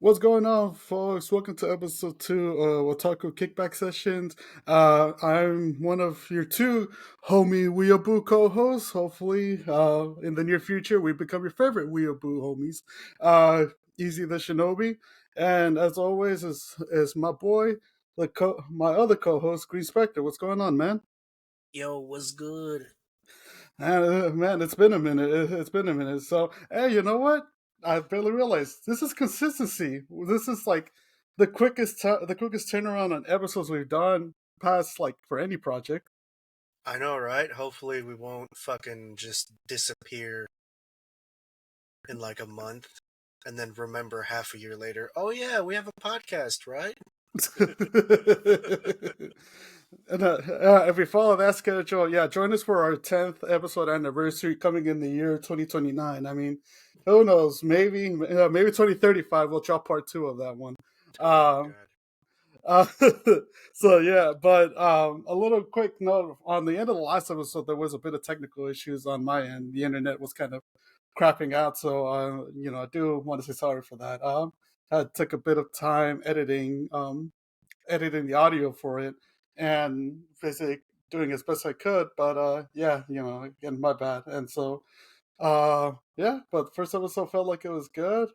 What's going on, folks? Welcome to episode 2 of Otaku Kickback Sessions. I'm one of your two homie Weeaboo co-hosts. Hopefully, in the near future, we become your favorite Weeaboo homies. Easy the Shinobi. And as always, is my boy, my other co-host, Green Specter. What's going on, man? Yo, what's good? Man, it's been a minute. It's been a minute. So, hey, you know what? I barely realized this is consistency. This is like the quickest turnaround on episodes we've done past like for any project. I know, right? Hopefully we won't fucking just disappear in like a month and then remember half a year later, oh yeah, we have a podcast, right? And if we follow that schedule, yeah, join us for our 10th episode anniversary coming in the year 2029. I mean, who knows? Maybe 2035 we'll drop part 2 of that one. Oh my Uh, god. uh, so yeah, but a little quick note on the end of the last episode, there was a bit of technical issues on my end. The internet was kind of crapping out, so I do want to say sorry for that. I took a bit of time editing the audio for it and basically doing as best I could. But yeah, again, my bad. And so yeah, but the first episode felt like it was good.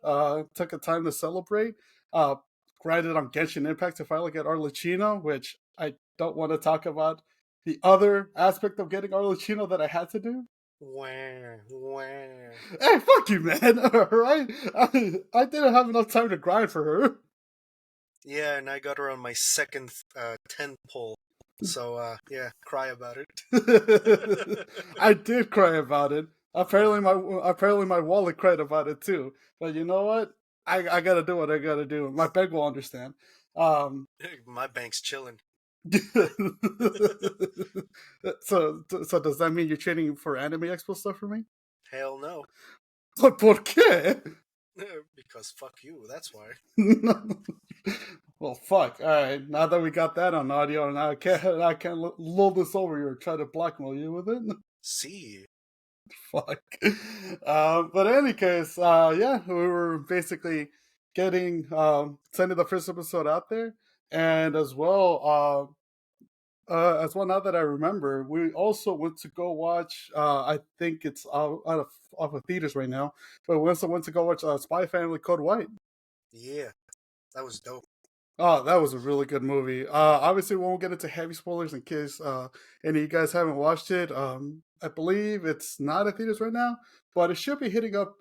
Took a time to celebrate. Uh, Granted, on Genshin Impact to finally get Arlecchino, which I don't want to talk about the other aspect of getting Arlecchino that I had to do. Wah. Hey, fuck you, man. All right, I didn't have enough time to grind for her. Yeah, and I got her on my second 10 pull. So yeah, cry about it. I did cry about it. Apparently my wallet cried about it too. But you know what? I gotta do what I gotta do. My bank will understand. Um, My bank's chilling. so does that mean you're trading for Anime Expo stuff for me? Hell no. ¿Por qué? Because fuck you, that's why. Well, fuck. All right. Now that we got that on audio, now I can't lull this over you or try to blackmail you with it. See. Fuck. But in any case, yeah, we were basically sending the first episode out there, and as well. Now that I remember, we also went to go watch. I think it's out of theaters right now, but we also went to go watch Spy Family Code White. Yeah, that was dope. Oh, that was a really good movie. Obviously, we won't get into heavy spoilers in case any of you guys haven't watched it. I believe it's not at theaters right now, but it should be hitting up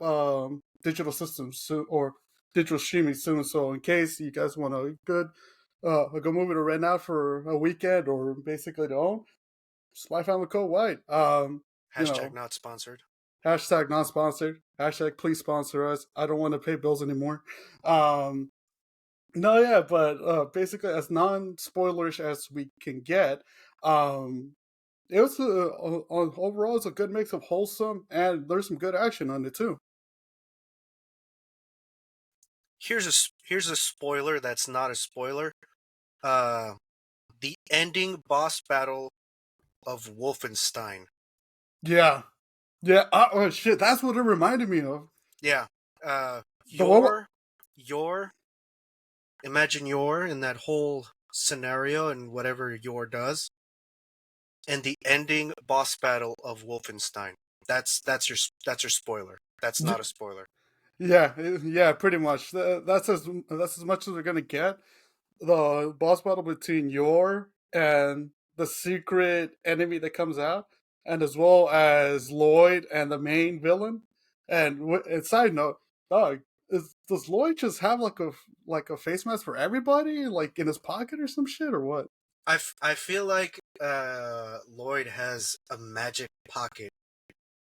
digital systems soon or digital streaming soon. So, in case you guys want a good movie to rent out for a weekend or basically to own, Spy Family Code White. You Hashtag know, not sponsored. hashtag non sponsored. Hashtag please sponsor us. I don't want to pay bills anymore. Um, no, yeah, but basically, as non-spoilerish as we can get, um, it was overall it's a good mix of wholesome and there's some good action on it too. Here's a spoiler that's not a spoiler. Uh, the ending boss battle of Wolfenstein. Yeah, yeah. Oh shit, that's what it reminded me of. Yeah. The one. Your imagine your in that whole scenario and whatever your does, and the ending boss battle of Wolfenstein. That's your spoiler. That's not a spoiler. Yeah, yeah, pretty much. That's as much as we're gonna get. The boss battle between Yor and the secret enemy that comes out, and as well as Lloyd and the main villain. And side note, dog, does Lloyd just have like a face mask for everybody, like in his pocket or some shit, or what? I feel like Lloyd has a magic pocket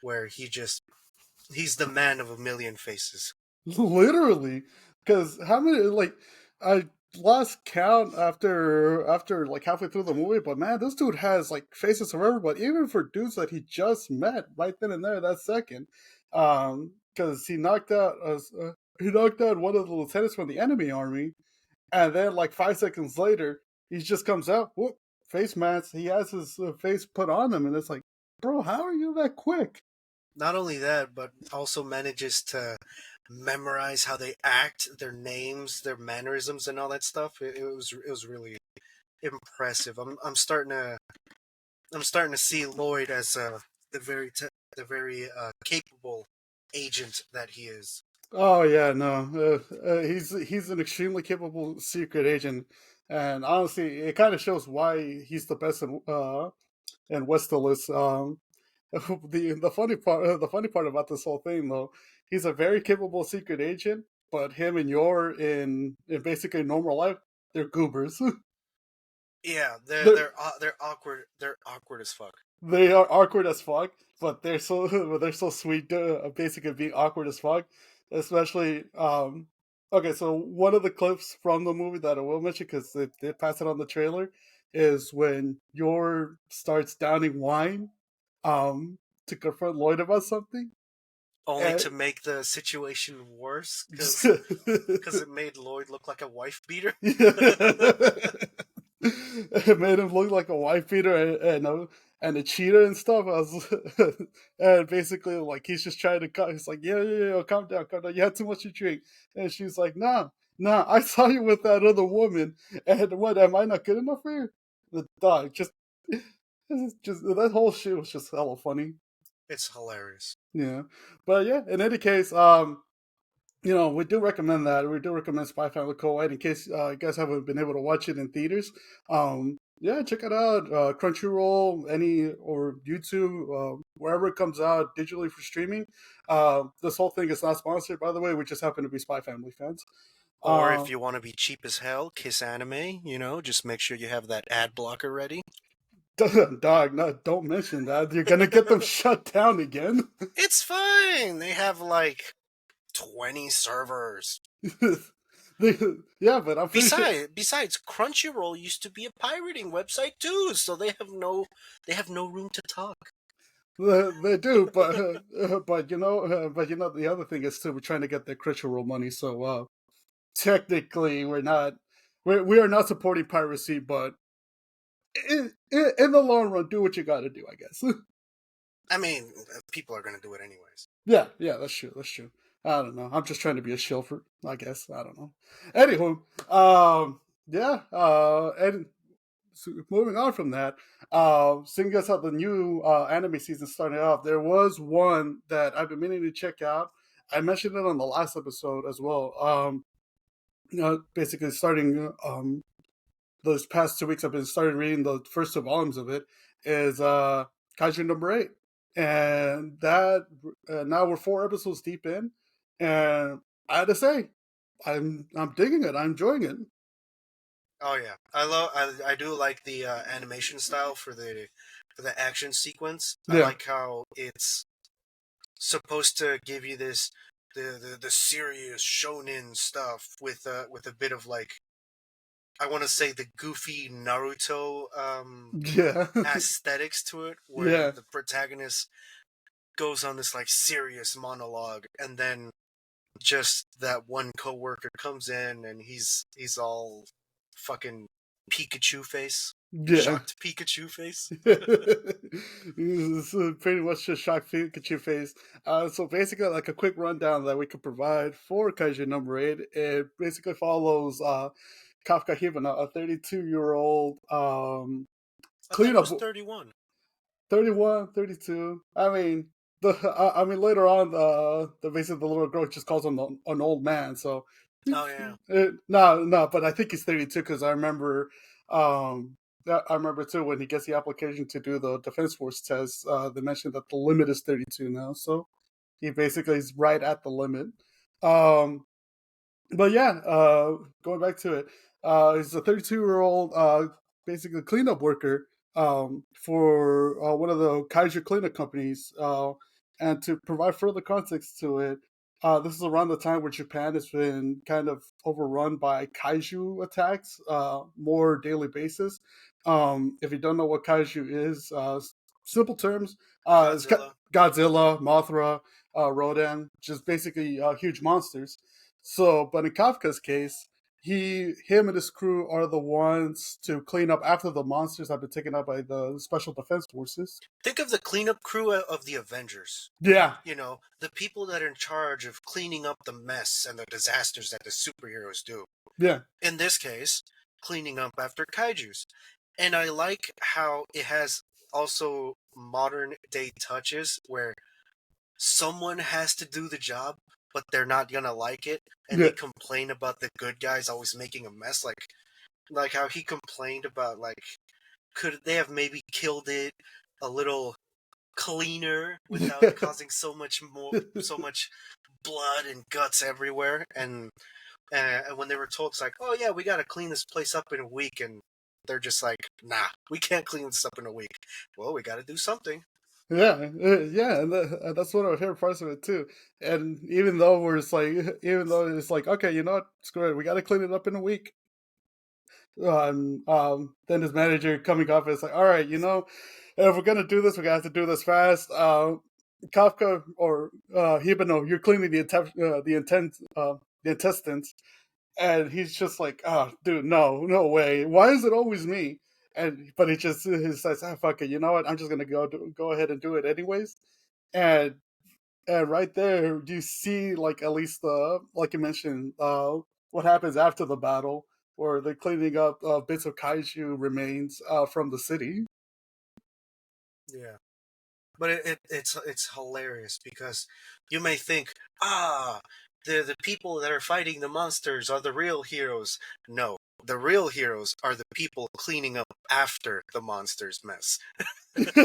where he's the man of a million faces. Literally, because how many like I lost count after like halfway through the movie, but man, this dude has like faces for everybody, even for dudes that he just met right then and there that second. Because he knocked out one of the lieutenants from the enemy army, and then like 5 seconds later, he just comes out, whoop, face mask. He has his face put on him, and it's like, bro, how are you that quick? Not only that, but also manages to memorize how they act, their names, their mannerisms, and all that stuff. It was really impressive. I'm starting to see Lloyd as the very capable agent that he is. Oh yeah, no, he's an extremely capable secret agent, and honestly, it kind of shows why he's the best in Westeros. The funny part about this whole thing though, he's a very capable secret agent, but him and Yor in basically normal life, they're goobers. Yeah, they're they're they're they're awkward. They're awkward as fuck. they are awkward as fuck, but they're so sweet. Basically, being awkward as fuck, especially. Okay, so one of the clips from the movie that I will mention because they pass it on the trailer is when Yor starts downing wine, to confront Lloyd about something, Only and to make the situation worse just, because it made Lloyd look like a wife beater. it made him look like a wife beater and a cheater and stuff. And basically, like he's just trying to cut. He's like, yeah, calm down, calm down. You had too much to drink, and she's like, nah. I saw you with that other woman, and what? Am I not good enough for you? The dog just that whole shit was just hella funny. It's hilarious. Yeah, but yeah. In any case, we do recommend that. We do recommend Spy Family Co-ed in case you guys haven't been able to watch it in theaters. Yeah, check it out. Crunchyroll, any or YouTube, wherever it comes out digitally for streaming. This whole thing is not sponsored, by the way. We just happen to be Spy Family fans. Or Uh, if you want to be cheap as hell, Kiss Anime. Just make sure you have that ad blocker ready. dog, no, don't mention that. You're gonna get them shut down again. It's fine. They have like 20 servers. Yeah, but I'm pretty sure Besides, Crunchyroll used to be a pirating website too, so they have no room to talk. they do, but the other thing is too, we're trying to get the Crunchyroll money, so technically we are not supporting piracy, but in the long run, do what you got to do, I guess. I mean, people are gonna do it anyways. Yeah, that's true. That's true. I don't know. I'm just trying to be a shill for, I guess. I don't know. Anywho, yeah. And so moving on from that, seeing as how the new anime season started off, there was one that I've been meaning to check out. I mentioned it on the last episode as well. Basically starting those past 2 weeks, I've been started reading the first two volumes of it. Is Kaiju No.8, and that now we're 4 episodes deep in, and I had to say, I'm digging it. I'm enjoying it. Oh yeah, I do like the animation style for the action sequence. I Yeah, like how it's supposed to give you this the serious shonen stuff with a bit of like I want to say the goofy Naruto yeah, aesthetics to it, where yeah. the protagonist goes on this like serious monologue, and then just that one coworker comes in and he's all fucking Pikachu face, Yeah. shocked Pikachu face. This is pretty much just shock Pikachu face. So basically, like a quick rundown that we could provide for Kaiju No.8, it basically follows Kafka Hibana, a 32-year-old I thought he cleanup was 31. 31, 32. I mean, later on, the basically the little girl just calls him an old man. So, Oh yeah. no, but I think he's 32 because um, I remember too when he gets the application to do the Defense Force test. They mentioned that the limit is 32 now, so he basically is right at the limit. Um, but yeah, going back to it, he's a 32-year-old, basically cleanup worker for one of the kaiju cleanup companies. And to provide further context to it, this is around the time where Japan has been kind of overrun by kaiju attacks, more daily basis. If you don't know what kaiju is, simple terms, it's Godzilla. Godzilla, Mothra, Rodan, just basically huge monsters. So, but in Kafka's case, him and his crew are the ones to clean up after the monsters have been taken out by the special defense forces. Think of the cleanup crew of the Avengers. Yeah, You know, the people that are in charge of cleaning up the mess and the disasters that the superheroes do. yeah, In this case, cleaning up after kaijus. And I like how it has also modern day touches where someone has to do the job, but they're not gonna like it, and yeah, they complain about the good guys always making a mess. Like how he complained about like could they have maybe killed it a little cleaner without yeah. causing so much blood and guts everywhere. And when they were told, it's like, oh yeah, we got to clean this place up in a week, and they're just like, nah, we can't clean this up in a week. Well, we got to do something. Yeah, yeah, and that's one of my favorite parts of it too. And even though it's like, okay, you know what, screw it, we got to clean it up in a week. Then his manager coming up is like, all right, you know, if we're gonna do this, we're gonna have to do this fast. Kafka or Hibano, you're cleaning the intestines, and he's just like, oh, dude, no way. Why is it always me? But he says, ah, fuck it, you know what? I'm just gonna go ahead and do it anyways. And and right there, you see like at least like you mentioned, what happens after the battle, where they're cleaning up bits of kaiju remains from the city. Yeah. But it's hilarious because you may think, the people that are fighting the monsters are the real heroes. No, the real heroes are the people cleaning up after the monsters mess. Those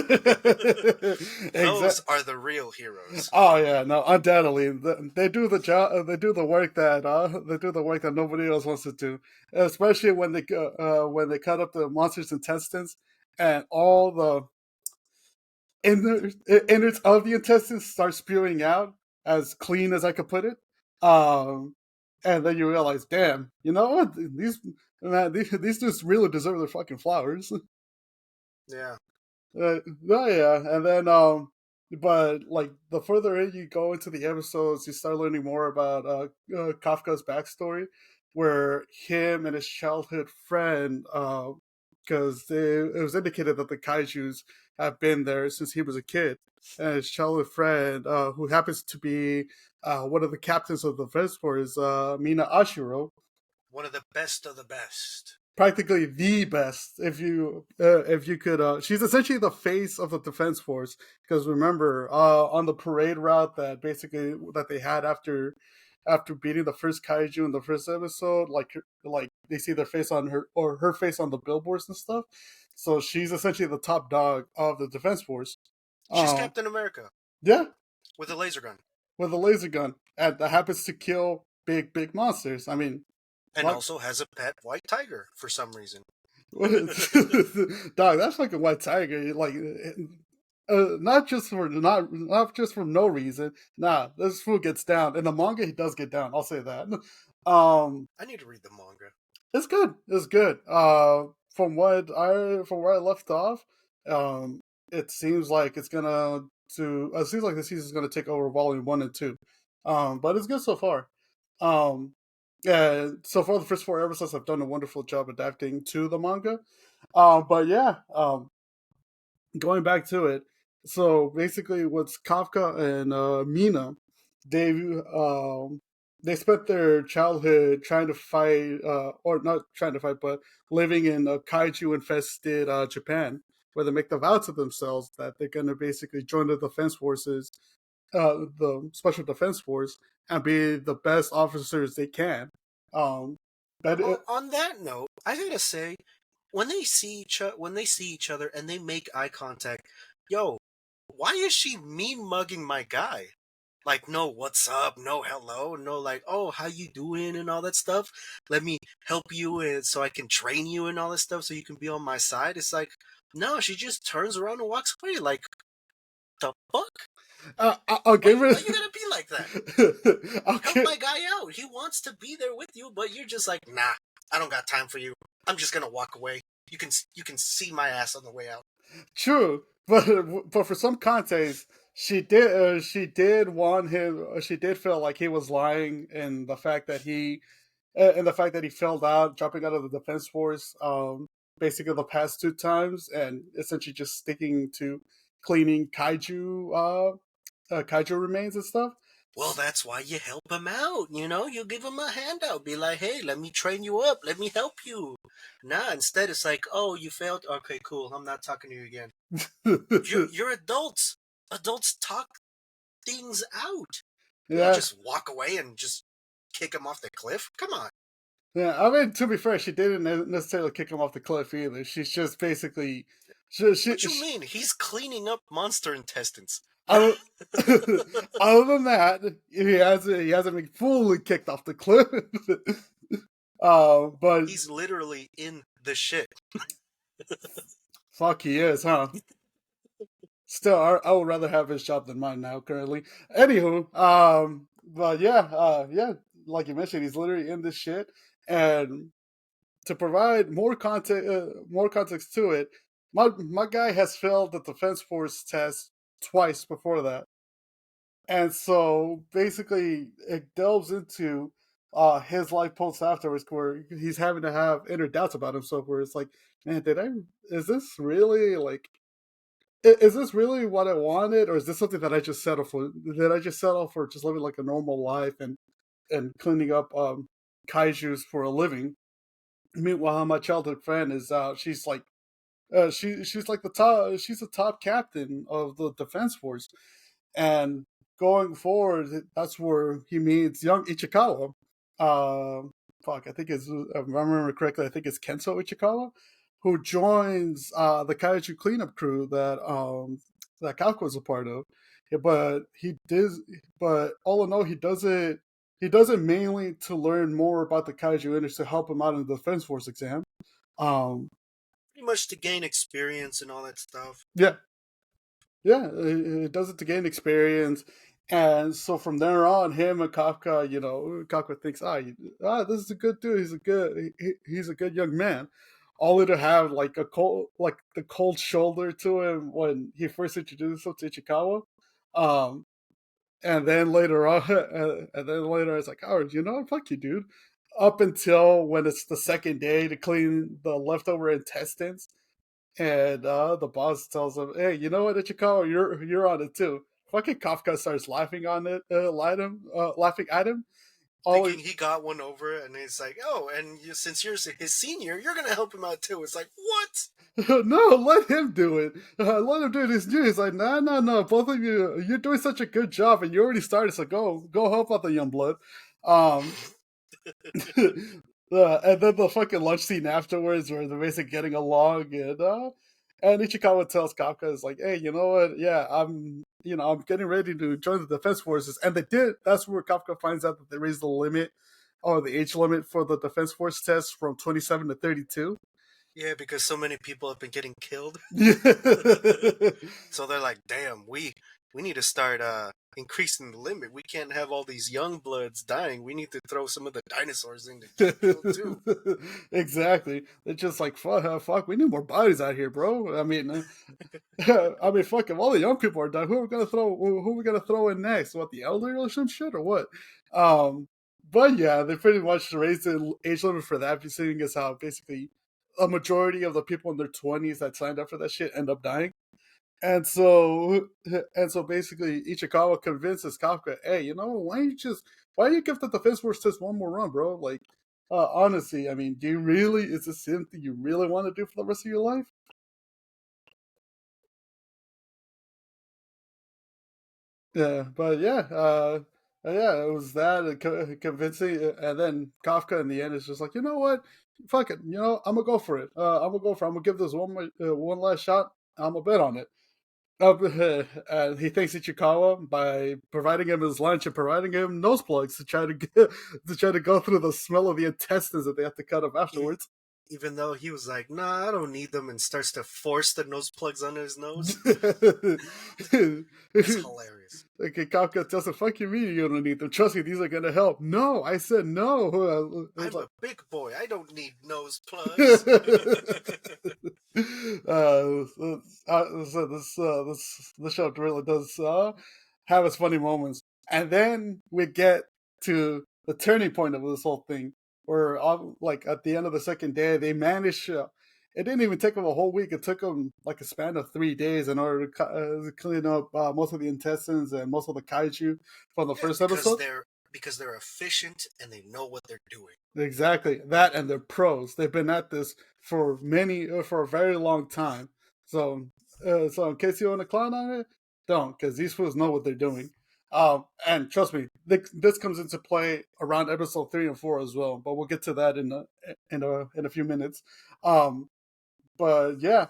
Exactly. are the real heroes. Oh yeah, no, undoubtedly they do the job. They do the work that nobody else wants to do. Especially when they cut up the monster's intestines and all the innards of the intestines start spewing out as clean as I could put it. Um, and then you realize, damn, you know what? These dudes really deserve their fucking flowers. Yeah. Oh yeah, and then but like the further in you go into the episodes, you start learning more about Kafka's backstory, where him and his childhood friend, because it was indicated that the kaiju's have been there since he was a kid, and his childhood friend, who happens to be one of the captains of the Defense Force, Mina Ashiro, One of the best of the best. practically the best if you could she's essentially the face of the defense force, because remember on the parade route that they had after beating the first kaiju in the first episode, like they see their face on her or her face on the billboards and stuff, so she's essentially the top dog of the defense force. She's um Captain America yeah, with a laser gun. with a laser gun and that happens to kill big monsters. I mean, And what? also has a pet white tiger for some reason. Dog, that's like a white tiger. Like, not just for no reason. Nah, this fool gets down. In the manga, he does get down. I'll say that. I need to read the manga. It's good. It's good. From where I left off, it seems like it seems like the season's gonna take over volume 1 and 2. But it's good so far. Um, yeah, so far the first 4 episodes have done a wonderful job adapting to the manga. But yeah, going back to it. So basically, what's Kafka and Mina? They um, they spent their childhood trying to fight, or not trying to fight, but living in a kaiju infested Japan, where they make the vow to themselves that they're going to basically join the defense forces, the special defense force, and be the best officers they can. Um, but On that note, I gotta say, when they see each other and they make eye contact, yo, why is she mean mugging my guy? Like, no, what's up? No, hello. No, like, oh, how you doing and all that stuff. Let me help you and so I can train you and all that stuff so you can be on my side. It's like, no, she just turns around and walks away. Like, the fuck? I'll give Why it. you gotta be like that? I'll Help give, my guy out. He wants to be there with you, but you're just like, nah, I don't got time for you. I'm just gonna walk away. You can see my ass on the way out. true, but for some context, she did want him. She did feel like he was lying in the fact that and the fact that he failed out, dropping out of the defense force, basically the past 2 times, and essentially just sticking to cleaning kaiju remains and stuff. Well, that's why you help him out. You give him a handout. Be like, hey, let me train you up. Let me help you. Nah, instead it's like, oh, you failed. Okay, cool. I'm not talking to you again. You're adults. Adults talk things out. You don't Yeah, just walk away and just kick him off the cliff. Come on. yeah. I mean, to be fair, she didn't necessarily kick him off the cliff either. She's just basically, What you mean? He's cleaning up monster intestines. other, other than that, he hasn't been fully kicked off the cliff. But He's literally in the shit. fuck, he is, huh? Still, I would rather have his job than mine now. Currently, anywho, but yeah, yeah, like you mentioned, he's literally in this shit, and to provide more context to it, my guy has failed the defense force test twice before that, and so basically it delves into his life post afterwards, where he's having to have inner doubts about himself, where it's like, man, is this really like is this really what I wanted, or is this something that I just settle for? Did I just settle for just living like a normal life and cleaning up kaiju's for a living? Meanwhile, my childhood friend is she's like she's like the top she's the top captain of the defense force, and going forward, that's where he meets young Ichikawa. Uh, fuck, I think it's if I remember correctly, I think it's Kenso Ichikawa, who joins the Kaiju cleanup crew that Kako was a part of. Yeah, but all in all, he does it mainly to learn more about the Kaiju industry to help him out in the Defense Force exam. Um, Pretty much to gain experience and all that stuff. yeah, yeah, it does it to gain experience, and so from there on, him and Kafka, Kafka thinks, this is a good dude. He's a good young man. Only to have like the cold shoulder to him when he first introduced him to Ichikawa, um, and then later on, it's like, oh, fuck you, dude. Up until when it's the second day to clean the leftover intestines, and the boss tells him, "Hey, you know what, Ichikawa, you're on it too." Fucking Kafka starts laughing on it, laughing at him. All Thinking he got one over, and he's like, "Oh, and since you're his senior, you're gonna help him out too." It's like, what? no, let him do it. Let him do it. He's like, no, no, no. Both of you're doing such a good job, and you already started. So go help out the young blood. Um, and then the fucking lunch scene afterwards, where they're basically getting along, and Ichikawa tells Kafka, is like, hey, you know what? Yeah, I'm getting ready to join the defense forces, and they did. That's where Kafka finds out that they raised the limit or the age limit for the defense force test from 27 to 32. Yeah, because so many people have been getting killed. Yeah. So they're like, damn, we need to start increasing the limit. We can't have all these young bloods dying. We need to throw some of the dinosaurs in to get killed too. Exactly. It's just like fuck. We need more bodies out here, bro. I mean, fuck. If all the young people are done, who are we gonna throw? Who are we gonna throw in next? What, the elderly or some shit or what? Um, but yeah, they pretty much raised the age limit for that, seeing as how basically a majority of the people in their 20s that signed up for that shit end up dying. And so basically Ichikawa convinces Kafka, hey, why don't you give the defense force test one more run, bro? Like, honestly, I mean, is this something you really want to do for the rest of your life? Yeah, but yeah, it was that convincing, and then Kafka in the end is just like, you know what, fuck it, I'm gonna go for it. I'm gonna give this one last shot. I'm gonna bet on it. And he thanks Ichikawa by providing him his lunch and providing him nose plugs to try to go through the smell of the intestines that they have to cut up E- afterwards. Even though he was like, nah, I don't need them, and starts to force the nose plugs under his nose. It's hilarious. Okay, Kafka tells him, "Fuck you, mean you don't need them? Trust me, these are gonna help." No, I said no. It's I'm like, a big boy. I don't need nose plugs. This show really does have its funny moments, and then we get to the turning point of this whole thing, where like at the end of the second day they managed. It didn't even take them a whole week. It took them like a span of 3 days in order to clean up most of the intestines and most of the kaiju from the Yeah, first episode. because they're efficient and they know what they're doing. Exactly that, and they're pros. They've been at this for for a very long time. So, so in case you want to clown on it, don't, because these fools know what they're doing. And trust me, this comes into play around episode 3 and 4 as well. But we'll get to that in a few minutes. Um, but yeah,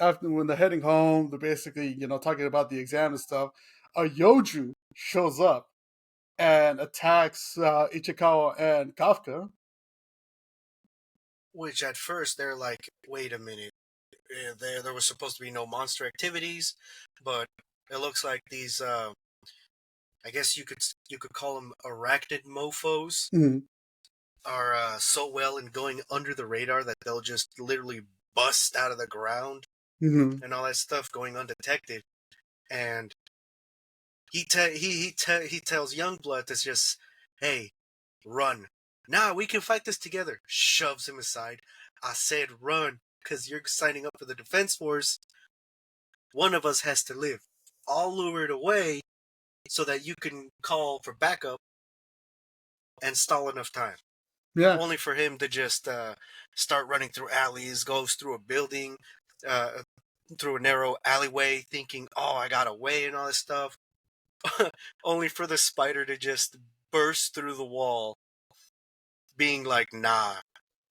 after when they're heading home, they're basically talking about the exam and stuff. A Yoju shows up and attacks Ichikawa and Kafka. Which at first they're like, wait a minute, there was supposed to be no monster activities, but it looks like these I guess you could call them arachnid mofo's Mm-hmm. are so well in going under the radar that they'll just literally bust out of the ground Mm-hmm. and all that stuff going undetected. And he tells Youngblood to just, hey, run. Nah, we can fight this together. Shoves him aside. I said run, because you're signing up for the Defense Force. One of us has to live. I'll lure it away so that you can call for backup and stall enough time. Yeah. Only for him to just start running through alleys, goes through a building, uh, through a narrow alleyway, thinking, oh, I got away and all this stuff. Only for the spider to just burst through the wall, being like, nah,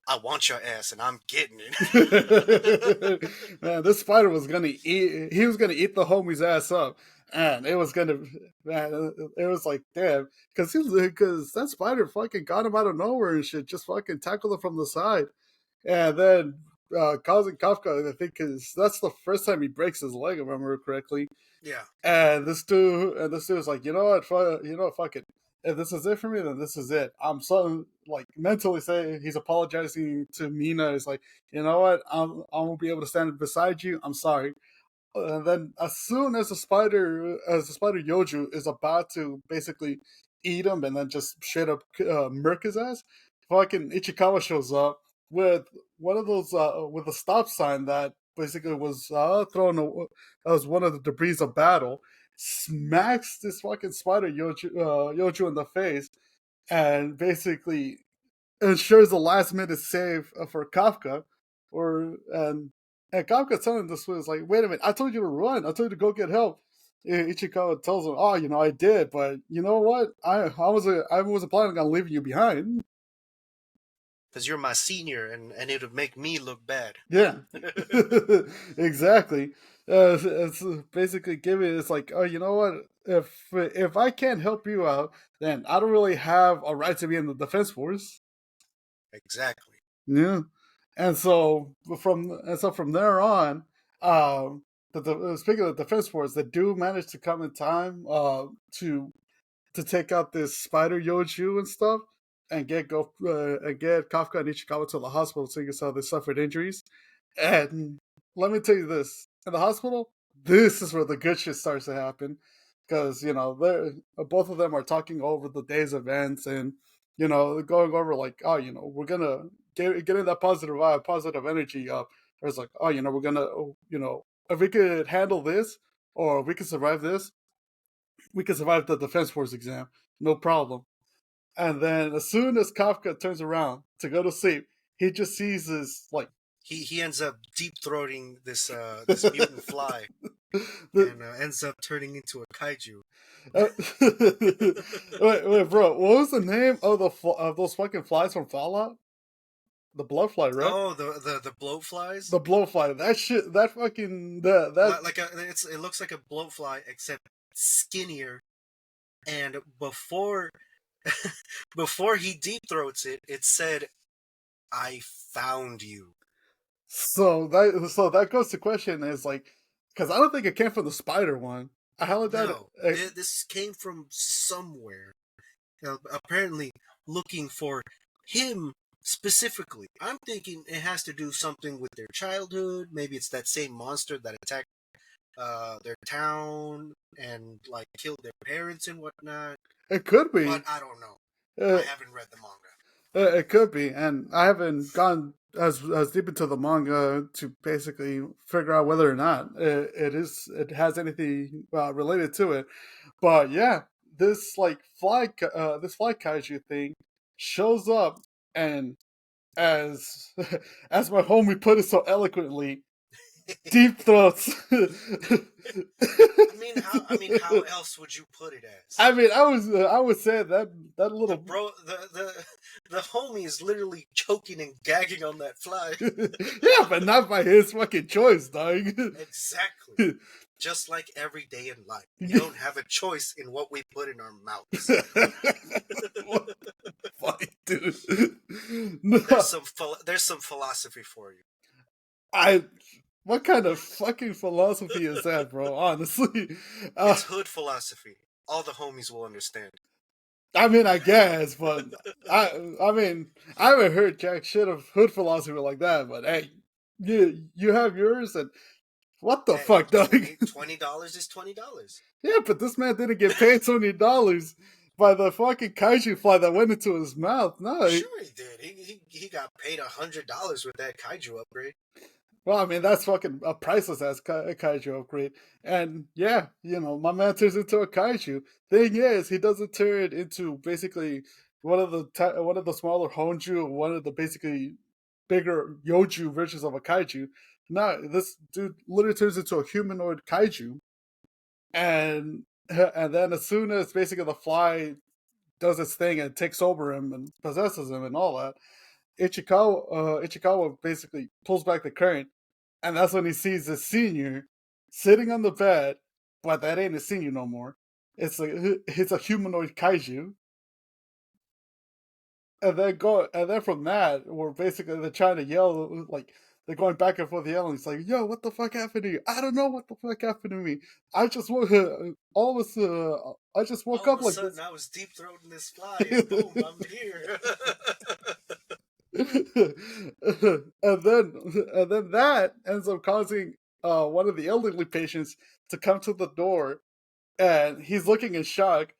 I want your ass and I'm getting it. Man, this spider was gonna eat. He was gonna eat the homie's ass up, and it was gonna. Man, it was like damn, because that spider fucking got him out of nowhere and shit. Just fucking tackled him from the side, and then causing Kafka. I think is that's the first time he breaks his leg, if I remember correctly. Yeah. And this dude was like, fuck it. If this is it for me, then this is it. I'm so like mentally saying he's apologizing to Mina. He's like, you know what? I won't be able to stand beside you. I'm sorry. And then as soon as the spider Yoju is about to basically eat him and then just straight up murk his ass, fucking Ichikawa shows up with one of those with a stop sign that basically was as one of the debris of battle, smacks this fucking spider Yoju in the face, and basically ensures the last minute save for Kafka, or and Kafka telling this was like, wait a minute, I told you to run, I told you to go get help. Ichikawa tells him, oh, I did, but you know what? I wasn't planning on leaving you behind. Because you're my senior and it would make me look bad. Yeah, exactly. It's basically giving. It's like, oh, you know what? If I can't help you out, then I don't really have a right to be in the defense force. Exactly. Yeah, and so from there on, speaking of the defense force, they do manage to come in time to take out this spider Yoju and stuff, and get Kafka and Ichikawa to the hospital, seeing as how they suffered injuries. And let me tell you this: in the hospital, this is where the good shit starts to happen, because they're both of them are talking over the day's events, and going over like, oh, we're gonna getting that positive vibe, positive energy up. There's like, oh, we're gonna, if we could handle this, or if we could survive this, we could survive the defense force exam, no problem. And then as soon as Kafka turns around to go to sleep, he just sees this like He ends up deep throating this mutant fly the, and ends up turning into a kaiju. uh, wait, bro, what was the name of of those fucking flies from Fallout? The blowfly, right? Oh, the blowflies. The blowfly. That shit. That fucking that. It looks like a blowfly except skinnier. And before he deep throats it, it said, "I found you." So that goes to question is like, because I don't think it came from the spider one. I held that. No, this came from somewhere. Apparently, looking for him specifically. I'm thinking it has to do something with their childhood. Maybe it's that same monster that attacked their town and like killed their parents and whatnot. It could be. But I don't know. I Uh, haven't read the manga. It could be, and I haven't gone as deep into the manga to basically figure out whether or not it has anything related to it. But yeah, this like this fly kaiju thing shows up, and as as my homie put it so eloquently, deep throats. How else would you put it as? I mean, I was saying that The little bro, the homie is literally choking and gagging on that fly. yeah, but not by his fucking choice, dog. Exactly. Just like every day in life, we don't have a choice in what we put in our mouths. What the fuck, dude? No, There's some philosophy for you. I. What kind of fucking philosophy is that, bro? Honestly, It's hood philosophy. All the homies will understand. I mean, I guess, but I mean, I haven't heard jack shit of hood philosophy like that. But hey, you have yours, and what the Hey, fuck, dog? $20 is $20. Yeah, but this man didn't get paid $20 by the fucking kaiju fly that went into his mouth. No, Sure he did. He got paid $100 with that kaiju upgrade. well, I mean that's fucking a priceless ass kaiju upgrade. And yeah, my man turns into a kaiju. Thing is, he doesn't turn into basically one of the smaller honju, one of the basically bigger yoju versions of a kaiju. No, this dude literally turns into a humanoid kaiju, and then as soon as basically the fly does its thing and takes over him and possesses him and all that, Ichikawa basically pulls back the curtain, and that's when he sees the senior sitting on the bed, but that ain't a senior no more. It's a humanoid kaiju, and then from that, we're basically they're trying to yell like they're going back and forth yelling. It's like, yo, what the fuck happened to you? I don't know what the fuck happened to me. I just woke all of a I just woke All of up a like sudden, this. I was deep throating this fly, and boom, I'm here. And then that ends up causing one of the elderly patients to come to the door, and he's looking in shock.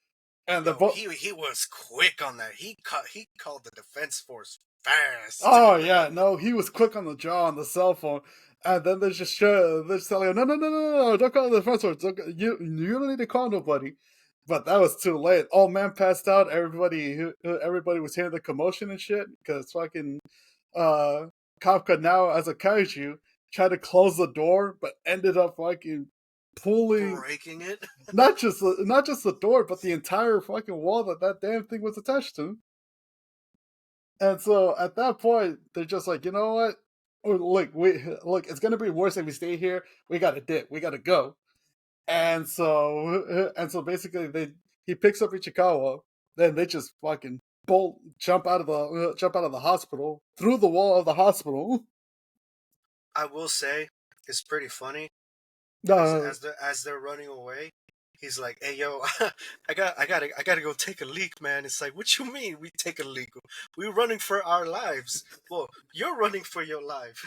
And the Yo, bo- he was quick on that. He called the defense force fast. oh yeah, no, he was quick on the jaw on the cell phone. And then they're just telling him, no, no, no, no, no, don't call the defense force. You don't need to call nobody. But that was too late. All man passed out. Everybody was hearing the commotion and shit because fucking uh, Kafka now as a kaiju tried to close the door, but ended up fucking pulling Breaking it. not just the door, but the entire fucking wall that damn thing was attached to. And so at that point, they're just like, you know what? Or look, it's gonna be worse if we stay here. We gotta dip. We gotta go. And so basically he picks up Ichikawa. Then they just fucking bolt jump out of the hospital through the wall of the hospital. I will say, it's pretty funny because Uh, as they're running away, he's like, "Hey, yo, I gotta go take a leak, man." It's like, "What you mean? We take a leak? We're running for our lives." Well, you're running for your life.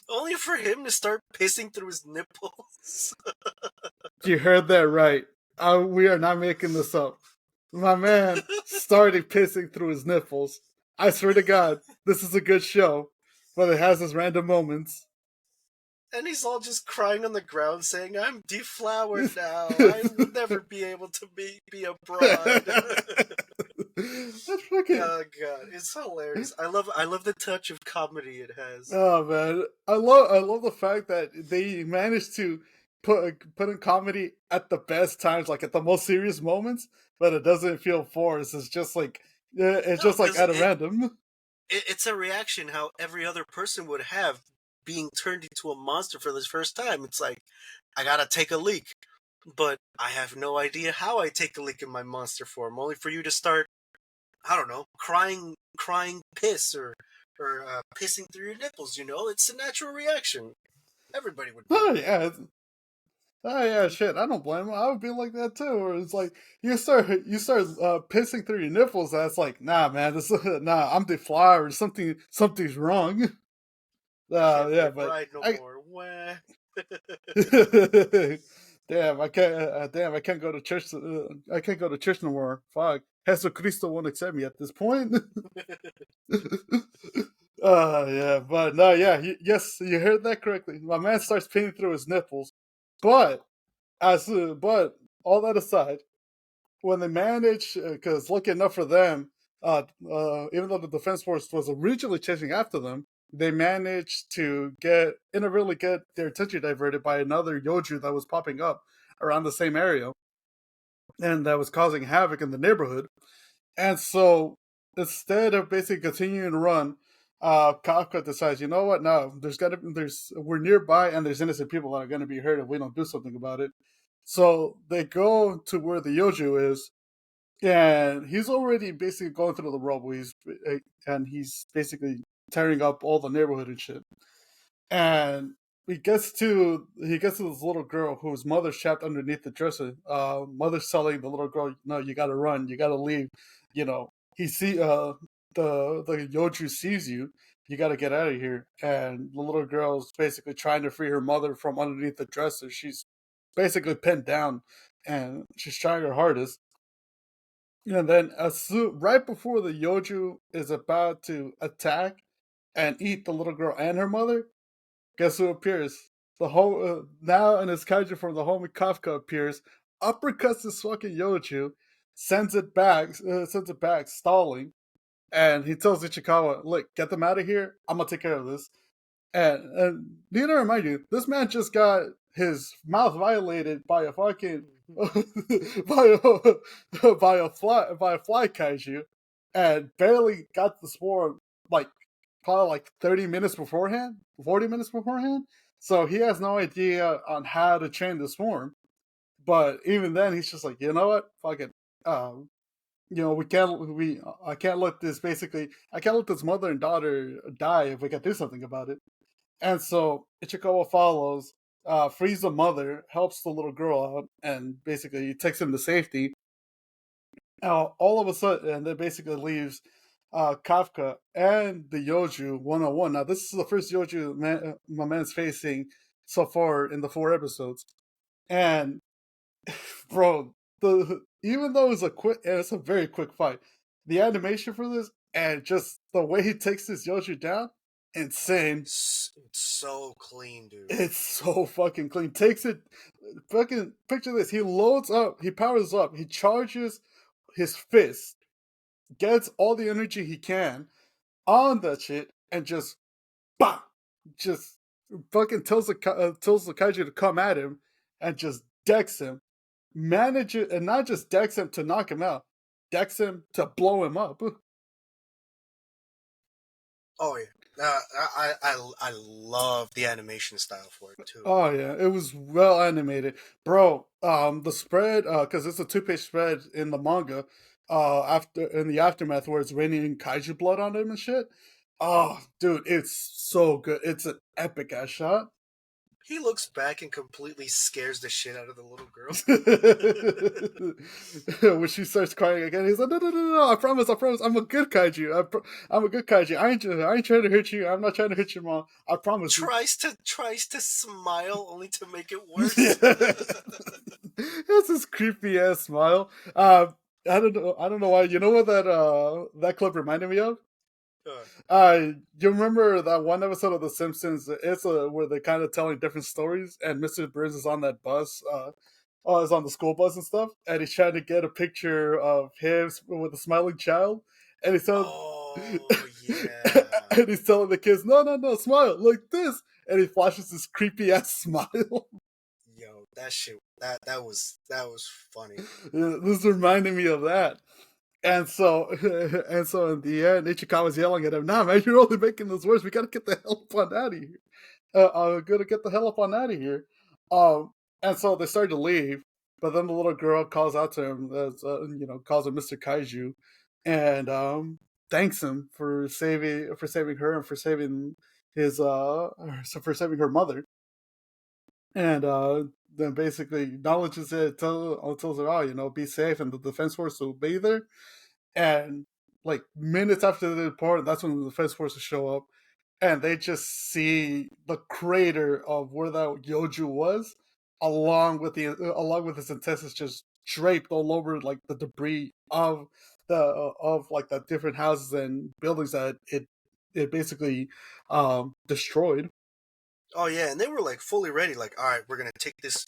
Only for him to start pissing through his nipples. you heard that right. We are not making this up. My man started pissing through his nipples. I swear to God, this is a good show, but it has its random moments. And he's all just crying on the ground saying, "I'm deflowered now. I will never be able to be a bride." That's fucking. Oh god, it's hilarious. I love the touch of comedy it has. Oh man, I love the fact that they managed to put in comedy at the best times, like at the most serious moments, but it doesn't feel forced. It's No, just like because at a random. it's a reaction how every other person would have being turned into a monster for the first time. It's like, I gotta take a leak, but I have no idea how I take a leak in my monster form, only for you to start, I don't know, crying piss or pissing through your nipples. It's a natural reaction. Everybody would be Oh like that. yeah, oh yeah, shit. I don't blame him. I would be like that too. Where it's like you start pissing through your nipples. That's like, nah, man. This nah. I'm deflowered. Something's wrong. I can't be Yeah, a but bride no I more. Wah. damn, I can't. Damn, I can't go to church. I can't go to church no more. Fuck. Jesucristo won't accept me at this point. Yeah, but no, yeah, yes, you heard that correctly. My man starts painting through his nipples, but but all that aside, when they manage, because lucky enough for them, even though the defense force was originally chasing after them, they managed to inadvertently get their attention diverted by another Yoju that was popping up around the same area, and that was causing havoc in the neighborhood. And so instead of basically continuing to run, Kafka decides, you know what? No, we're nearby, and there's innocent people that are going to be hurt if we don't do something about it. So they go to where the Yoju is, and he's already basically going through the rubble. He's basically tearing up all the neighborhood and shit. And he gets to this little girl whose mother's trapped underneath the dresser. Mother's telling the little girl, "No, you gotta run. You gotta leave. You know, he see the Yoju sees you. You gotta get out of here." And the little girl's basically trying to free her mother from underneath the dresser. She's basically pinned down, and she's trying her hardest. And then, right before the Yoju is about to attack and eat the little girl and her mother, guess who appears? The whole now in his kaiju form, the homie Kafka appears, uppercuts this fucking Yoju, sends it back, stalling, and he tells Ichikawa, "Look, get them out of here. I'm gonna take care of this." And need to remind you, this man just got his mouth violated by a fucking by a fly kaiju, and barely got the spore like probably like 30 minutes beforehand, 40 minutes beforehand. So he has no idea on how to train the swarm. But even then, he's just like, you know what, fuck it. Um, I can't let this mother and daughter die if we can do something about it. And so Ichikawa follows, frees the mother, helps the little girl out, and basically takes him to safety. All of a sudden, and then basically leaves Kafka and the Yoju 101. Now, this is the first Yoju my man's facing so far in the 4 episodes. And, bro, even though it's a very quick fight, the animation for this and just the way he takes this Yoju down, insane. It's so clean, dude. It's so fucking clean. Takes it, fucking picture this. He loads up, he powers up, he charges his fist, gets all the energy he can on that shit, and just bah, just fucking tells the kaiju to come at him, and just decks him. Manages, and not just decks him to knock him out, decks him to blow him up. Oh yeah, I love the animation style for it too. Oh yeah, it was well animated, bro. The spread, because it's a 2-page spread in the manga. After in the aftermath where it's raining kaiju blood on him and shit. Oh, dude, it's so good. It's an epic ass shot. He looks back and completely scares the shit out of the little girl. When she starts crying again, he's like, "No, no, no, no! I promise, I'm a good kaiju. I'm a good kaiju. I ain't trying to hurt you. I'm not trying to hurt your mom. I promise." Tries to smile only to make it worse. That's his creepy ass smile. I don't know why. You know what that clip reminded me of? You remember that one episode of The Simpsons? It's where they're kind of telling different stories, and Mr. Burns is on that bus. Is on the school bus and stuff, and he's trying to get a picture of him with a smiling child, and he's telling, Oh yeah. and he's telling the kids, "No, no, no, smile like this," and he flashes this creepy ass smile. Yo, that shit. That was funny. This reminded me of that. And so, and so in the end, Ichikawa's yelling at him, "Nah, man, you're only making this worse. We gotta get the hell up on out of here. Gotta get the hell up on out of here." Um, and so they start to leave, but then the little girl calls out to him, calls him Mr. Kaiju, and thanks him for saving her and for saving her mother, and then basically acknowledges it, tells her, "Oh, be safe," and the defense force will be there. And like minutes after the report, that's when the defense forces show up, and they just see the crater of where that Yoju was, along with his intestines just draped all over like the debris of of like the different houses and buildings that it basically destroyed. Oh yeah, and they were like fully ready. Like, all right, we're gonna take this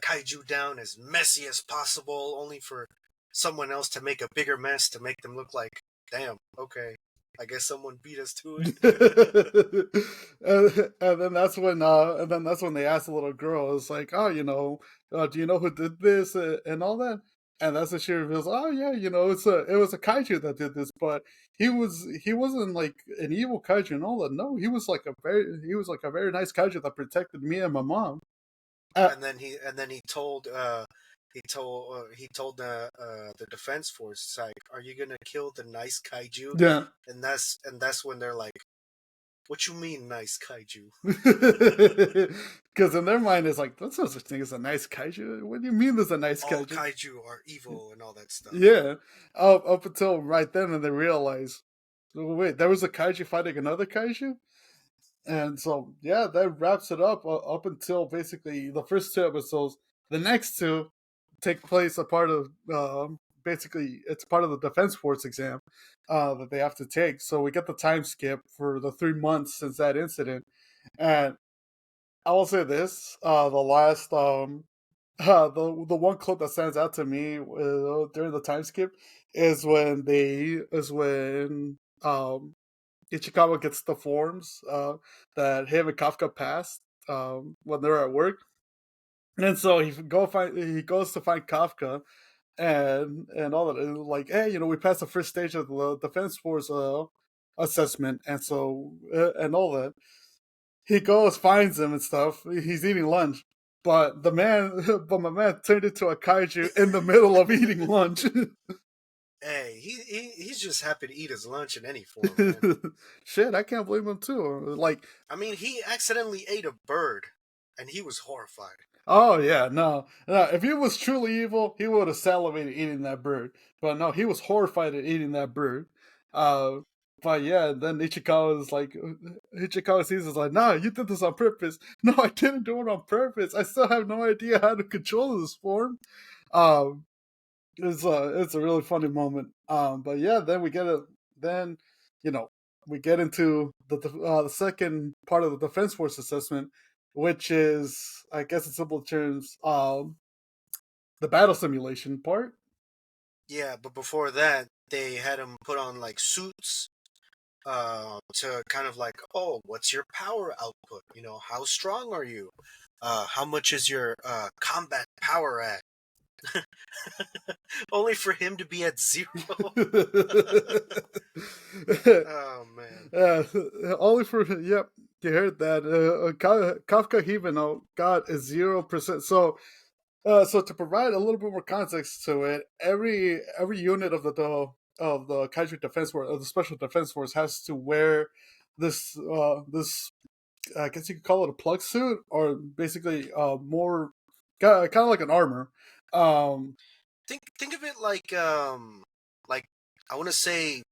kaiju down as messy as possible, only for someone else to make a bigger mess to make them look like, damn, okay, I guess someone beat us to it. And then that's when they asked the little girl, it's like, oh, do you know who did this and all that? And that's when she reveals, oh yeah, it was a kaiju that did this, but he wasn't like an evil kaiju and all that. No, he was like a very nice kaiju that protected me and my mom. Uh, And then he told the defense force, like, are you gonna kill the nice kaiju? yeah. And that's when they're like, what you mean nice kaiju? Because in their mind, it's like, there's no such thing as a nice kaiju. What do you mean there's a nice All kaiju? kaiju are evil and all that stuff. Yeah. Up until right then, and they realize, oh, wait, there was a kaiju fighting another kaiju? And so, yeah, that wraps it up until basically the first two episodes. The next two take place a part of, basically, it's part of the Defense Force exam that they have to take. So we get the time skip for the 3 months since that incident. And I will say this: the last, the one clip that stands out to me during the time skip is when Ichikawa gets the forms that him and Kafka passed when they're at work, and so he goes to find Kafka and all that. Like, hey, we passed the first stage of the Defense Force assessment, and so and all that. He goes, finds him and stuff. He's eating lunch. But my man turned into a kaiju in the middle of eating lunch. Hey, he's just happy to eat his lunch in any form, man. Shit, I can't blame him too. Like, I mean, he accidentally ate a bird, and he was horrified. oh yeah, no. If he was truly evil, he would have salivated eating that bird. But no, he was horrified at eating that bird. Uh, but yeah, then Ichikawa sees us like, nah, you did this on purpose. No, I didn't do it on purpose. I still have no idea how to control this form. Um, it's a really funny moment. But yeah, then then you know we get into the second part of the defense force assessment, which is, I guess in simple terms, the battle simulation part. Yeah, but before that, they had him put on like suits to kind of like, oh, what's your power output? You know, how strong are you? How much is your combat power at? Only for him to be at zero. Oh man. uh, Only for, yep, you heard that. Kafka Hibino got a 0%. So to provide a little bit more context to it, every unit of the Kaiju Defense Force, of the Special Defense Force, has to wear this, I guess you could call it a plug suit, or basically more kind of like an armor. Um, Think of it like I want to say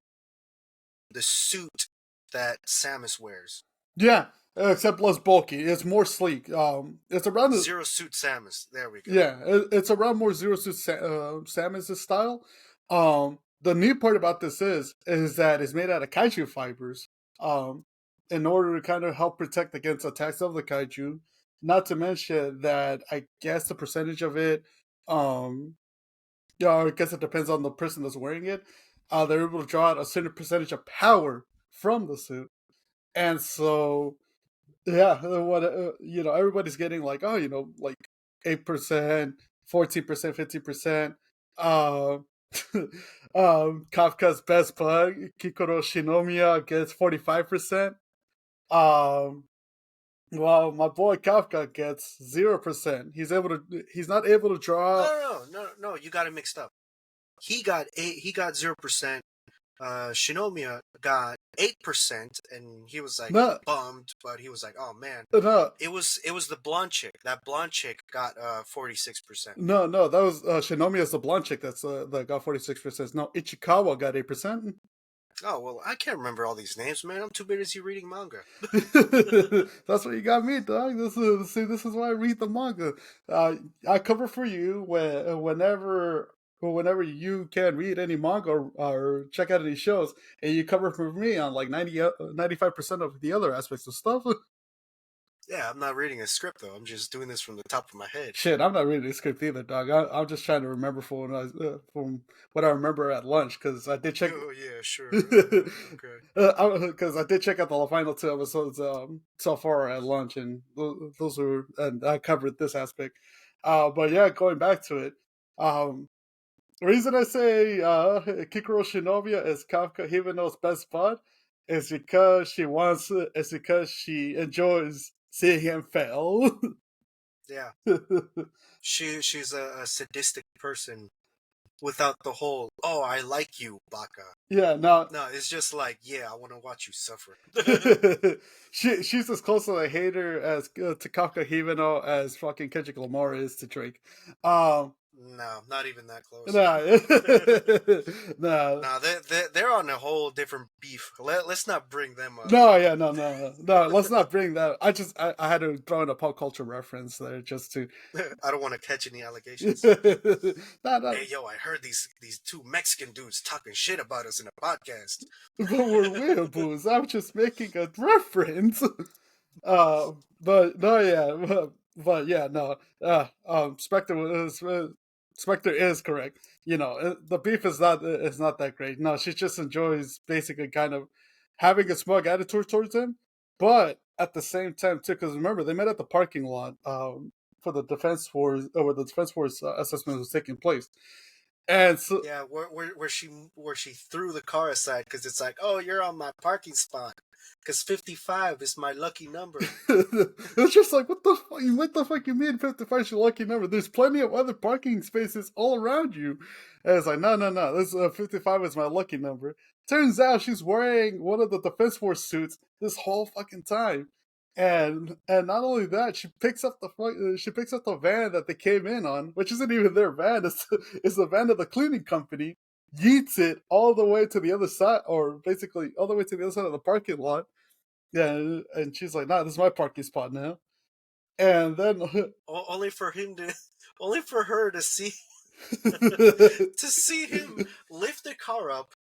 the suit that Samus wears. yeah, except less bulky. It's more sleek. It's around the Zero Suit Samus. There we go. Yeah, it's around more Zero Suit Samus' style. The neat part about this is that it's made out of kaiju fibers. In order to kind of help protect against attacks of the kaiju. Not to mention that I guess the percentage of it, yeah, I guess it depends on the person that's wearing it. They're able to draw out a certain percentage of power from the suit, and so yeah, everybody's getting like, oh, like 8%, 14%, 50%. Uh, Kafka's best bud, Kikoro Shinomiya, gets 45%. Um, well, my boy Kafka gets 0%. He's not able to draw. No. You got it mixed up. He got 0%. Shinomiya got 8%, and he was like No, bummed, but he was like, "Oh man, no, it was the blonde chick. That blonde chick got 46%." no. That was Shinomiya's the blonde chick that got 46%. No, Ichikawa got 8%. Oh well, I can't remember all these names, man. I'm too busy reading manga. That's what you got me, dog. This is why I read the manga. I cover for you whenever whenever you can read any manga or check out any shows, and you cover for me on like 95% of the other aspects of stuff. Yeah, I'm not reading a script though. I'm just doing this from the top of my head. Shit, I'm not reading the script either, dog. I'm just trying to remember from what I remember at lunch because I did check. Oh yeah, sure. Okay. Because I did check out the final two episodes so far at lunch, and those were, and I covered this aspect. But yeah, going back to it, the reason I say Kikuro Shinomiya is Kafka Himeno's best bud is because she enjoys seeing him fail. Yeah, she's a sadistic person without the whole "oh I like you, Baka." Yeah, no, No, it's just like yeah, I want to watch you suffer. she's as close to a hater as to Kafka Himeno as fucking Kendrick Lamar is to Drake. Um, No, not even that close. nah, nah, No, they're on a whole different beef. Let's not bring them up. no, yeah, no. Let's not bring that. I had to throw in a pop culture reference there just to. I don't want to catch any allegations. Nah, nah, Hey yo, I heard these two Mexican dudes talking shit about us in a podcast. but we're weeaboos. I'm just making a reference. But no, yeah, but yeah, no. Spectre is correct. You know, the beef is not that great. No, she just enjoys basically kind of having a smug attitude towards him, but at the same time too, because remember they met at the parking lot for the defense force, where the defense force assessment was taking place, and so Yeah, where she threw the car aside because it's like, oh, you're on my parking spot because 55 is my lucky number. it's just like, what the fuck you mean 55 is your lucky number? There's plenty of other parking spaces all around you. And it's like, no, this 55 is my lucky number. Turns out she's wearing one of the Defense Force suits this whole fucking time. And not only that, she picks up the van that they came in on, which isn't even their van. It's the van of the cleaning company. Yeets it all the way to the other side, or basically all the way to the other side of the parking lot. Yeah, and she's like, "Nah, this is my parking spot now." And then, Only for him to, only for her to see to see him lift the car up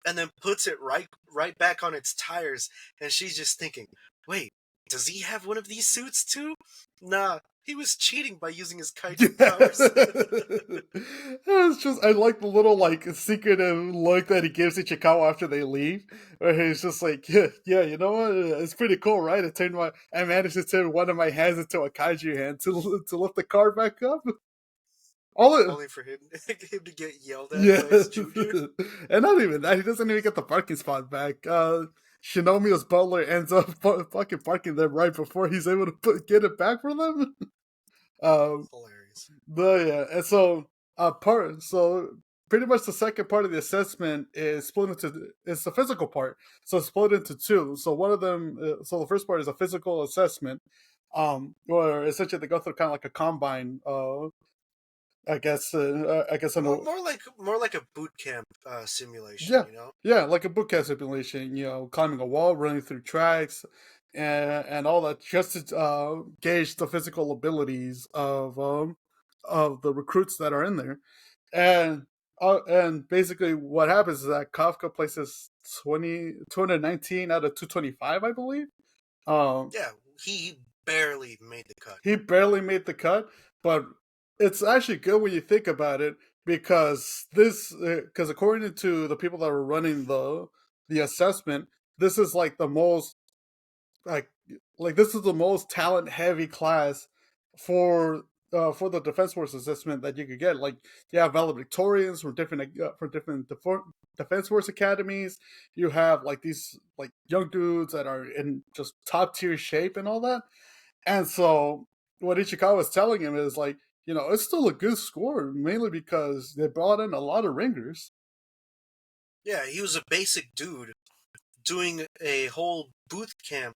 and then puts it right back on its tires, and she's just thinking, wait, does he have one of these suits too? Nah, he was cheating by using his kaiju powers. it's just I like the little like secretive look that he gives Ichikawa after they leave, where he's just like, yeah, you know what? It's pretty cool, right? I managed to turn one of my hands into a kaiju hand to lift the car back up. All it, Only for him him to get yelled at yeah, by his junior. and not even that. He doesn't even get the parking spot back. Shinomiya's butler ends up fucking parking them right before he's able to get it back for them. Um, Hilarious. but yeah, and so pretty much the second part of the assessment is split into it's the physical part. So it's split into two. So one of them, so the first part is a physical assessment, where essentially they go through kind of like a combine. I guess More, more like a boot camp simulation, yeah, you know? yeah, like a boot camp simulation. You know, climbing a wall, running through tracks, and all that, just to gauge the physical abilities of the recruits that are in there, and basically what happens is that Kafka places 219 out of 225, I believe. Um, Yeah, he barely made the cut. he barely made the cut, but it's actually good when you think about it because according to the people that were running the assessment, this is like the most like this is the most talent heavy class for the defense force assessment that you could get. Like you have valedictorians from different defense force academies. You have like these like young dudes that are in just top tier shape and all that. And so what Ichikawa was telling him is like, you know, it's still a good score, mainly because they brought in a lot of ringers. Yeah, he was a basic dude doing a whole boot camp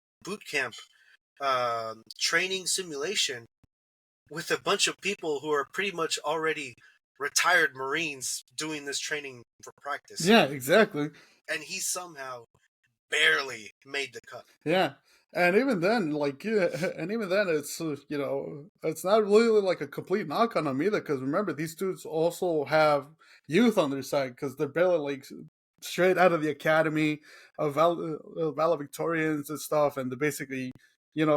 training simulation with a bunch of people who are pretty much already retired Marines doing this training for practice. Yeah, exactly. And he somehow barely made the cut. Yeah. And even then, it's you know, it's not really like a complete knock on them either. Because remember, these dudes also have youth on their side because they're barely like straight out of the academy of valedictorians and stuff, and they're basically, and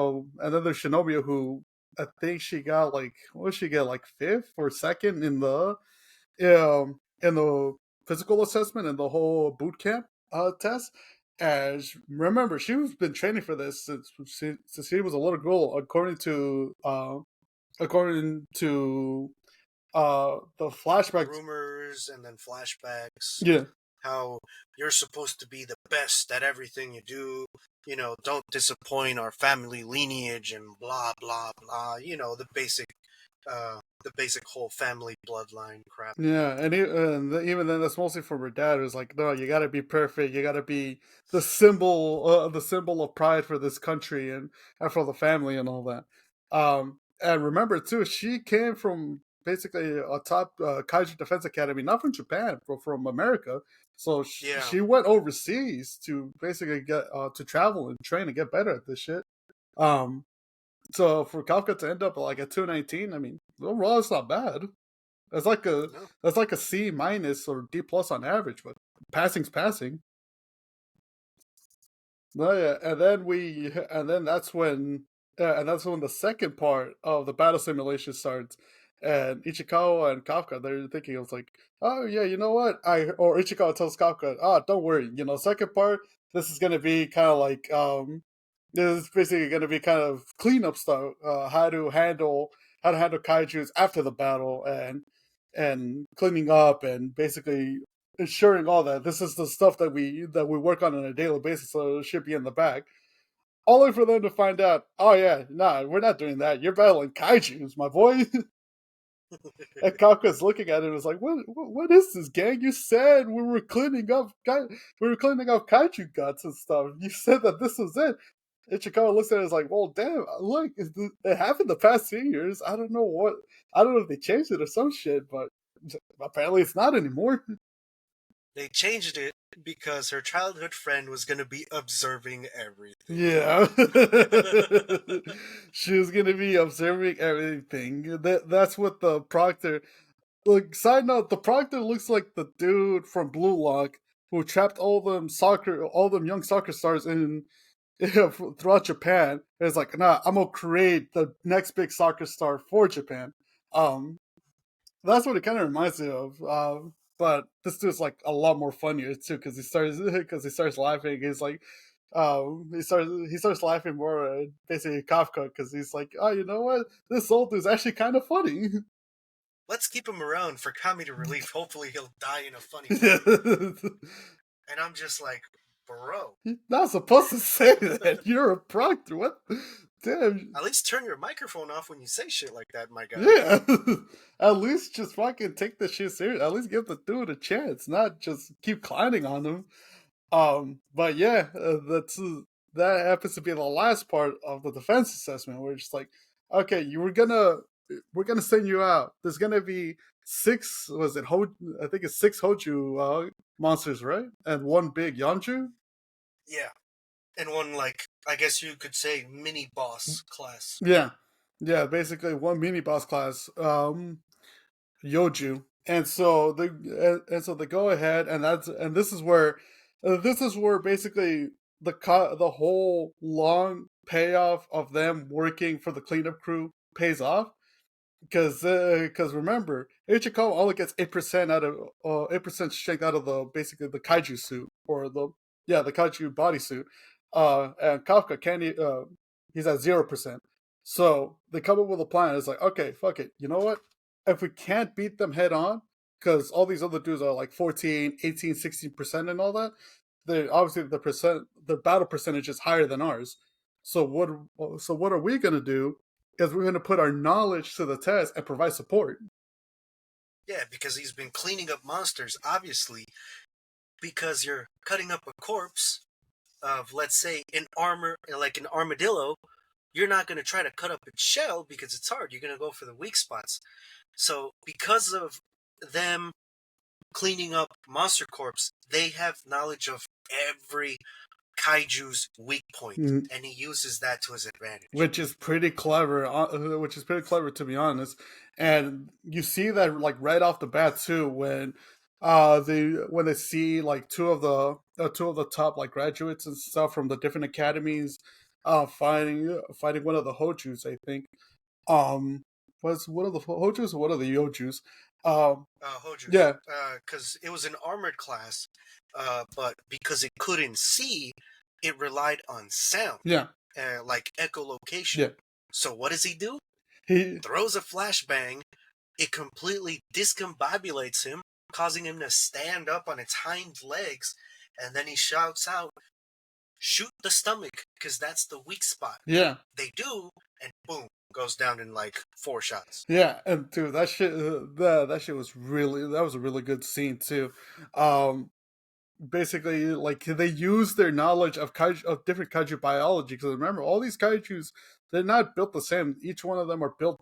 then there's Shinobi who I think she got like what did she get like fifth or second in the physical assessment and the whole boot camp test. As remember, she's been training for this since she was a little girl, according to the flashbacks. Rumors and then flashbacks. Yeah, How you're supposed to be the best at everything you do. Don't disappoint our family lineage and blah blah blah. The basic whole family bloodline crap. yeah, and even then, that's mostly from her dad. Who's like, no, you got to be perfect. You got to be the symbol of pride for this country and for the family and all that. And remember too, she came from basically a top kaiju defense academy, not from Japan, but from America. So Yeah, she went overseas to basically get to travel and train and get better at this shit. Um, so for Kafka to end up like at 219, I mean, overall, it's not bad. That's like a no, that's like a C minus or D plus on average, but passing's passing. No, yeah, and then that's when the second part of the battle simulation starts, and Ichikawa and Kafka they're thinking it was like, oh yeah, you know what? Or Ichikawa tells Kafka, don't worry, second part this is gonna be kind of like this is basically gonna be kind of cleanup stuff, how to handle kaiju's after the battle and cleaning up and basically ensuring all that this is the stuff that we work on a daily basis, so it should be in the bag. Only for them to find out, oh yeah, nah, we're not doing that. You're battling kaiju's, my boy. And Kafka's looking at it and is like, what is this, gang? You said we were cleaning up kaiju guts and stuff. You said that this was it. Ichikawa looks at it and is like, well, damn, look, it happened the past few years. I don't know if they changed it or some shit, but apparently it's not anymore. they changed it because her childhood friend was gonna be observing everything. Yeah. She was gonna be observing everything. That's what the proctor. Like, side note, the proctor looks like the dude from Blue Lock who trapped all them young soccer stars in throughout Japan. It's like, nah, I'm gonna create the next big soccer star for Japan. Um, that's what it kind of reminds me of. But this dude's like a lot more funnier too because he starts laughing. He's like, he starts laughing more basically Kafka because he's like, oh, you know what? This old dude's actually kind of funny. Let's keep him around for comedy relief. Hopefully, he'll die in a funny way. And I'm just like, bro, You're not supposed to say that. You're a proctor. What? Damn. at least turn your microphone off when you say shit like that, my guy. Yeah. At least just fucking take the shit serious. At least give the dude a chance, not just keep clowning on him. But yeah, that happens to be the last part of the defense assessment. We're just like, okay, we're gonna send you out. There's gonna be six. Was it I think it's six Hoju monsters, right? And one big Yonju. Yeah. And one, like, I guess you could say mini boss class. Yeah, yeah. Basically, one mini boss class, Yoju, and so they go ahead, and this is where basically the whole long payoff of them working for the cleanup crew pays off because remember Ichiko only gets 8% out of 8% strength out of the basically the kaiju suit or the kaiju bodysuit, and Kafka can't he's at 0%. So they come up with a plan. It's like, okay, fuck it. You know what? If we can't beat them head on, because all these other dudes are like 14, 18, 16% and all that, they obviously the battle percentage is higher than ours. So what are we gonna do? Is we're gonna put our knowledge to the test and provide support. Yeah, because he's been cleaning up monsters, obviously, because you're cutting up a corpse of, let's say, like an armadillo. You're not going to try to cut up its shell because it's hard. You're going to go for the weak spots. So, because of them cleaning up Monster Corpse, they have knowledge of every kaiju's weak point, Mm, and he uses that to his advantage. which is pretty clever. Which is pretty clever to be honest. And you see that like right off the bat too when the when they see like two of the top like graduates and stuff from the different academies, fighting one of the Hojus, I think. Was one of the Hojus or one of the Yojus? Hojus, Yeah, because it was an armored class, but because it couldn't see, it relied on sound, yeah, like echolocation. yeah. So what does he do? He Throws a flashbang. It completely discombobulates him, causing him to stand up on its hind legs, and then he shouts out, "Shoot the stomach, because that's the weak spot." yeah. They do, and boom, goes down in like 4 shots. Yeah, and dude, that shit was really that was a really good scene too. Um, Basically, like they use their knowledge of kaiju, of different kaiju biology. Because remember, all these kaiju's, they're not built the same. Each one of them are built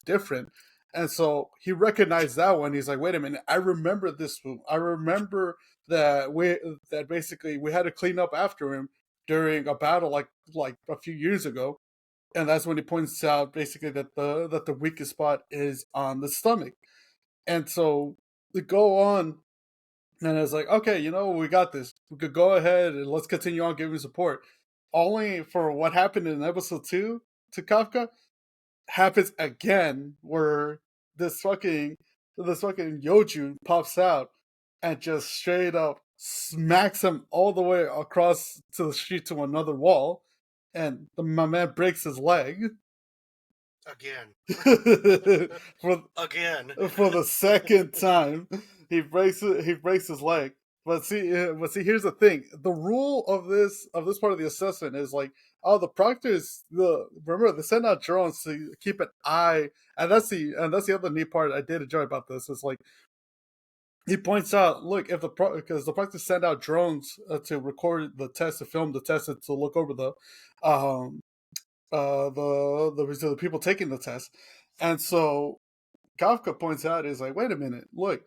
different. And so he recognized that one. He's like, wait a minute, I remember this one. I remember that basically we had to clean up after him during a battle like a few years ago. And that's when he points out basically that the weakest spot is on the stomach. And so they go on, and it's like, okay, we got this. We could go ahead and let's continue on giving support. Only for what happened in episode 2 to Kafka happens again, where this fucking this fucking Yoju pops out and just straight up smacks him all the way across to the street to another wall, and my man breaks his leg. Again. for Again. for the second time. He breaks his leg. But see, here's the thing: the rule of this part of the assessment is like, oh, the proctors, remember they send out drones to keep an eye, and that's the other neat part I did enjoy about this. Is like he points out, look, if because the proctors send out drones to record the test, to film the test, and to look over um the people taking the test, and so Kafka points out is like, wait a minute, look,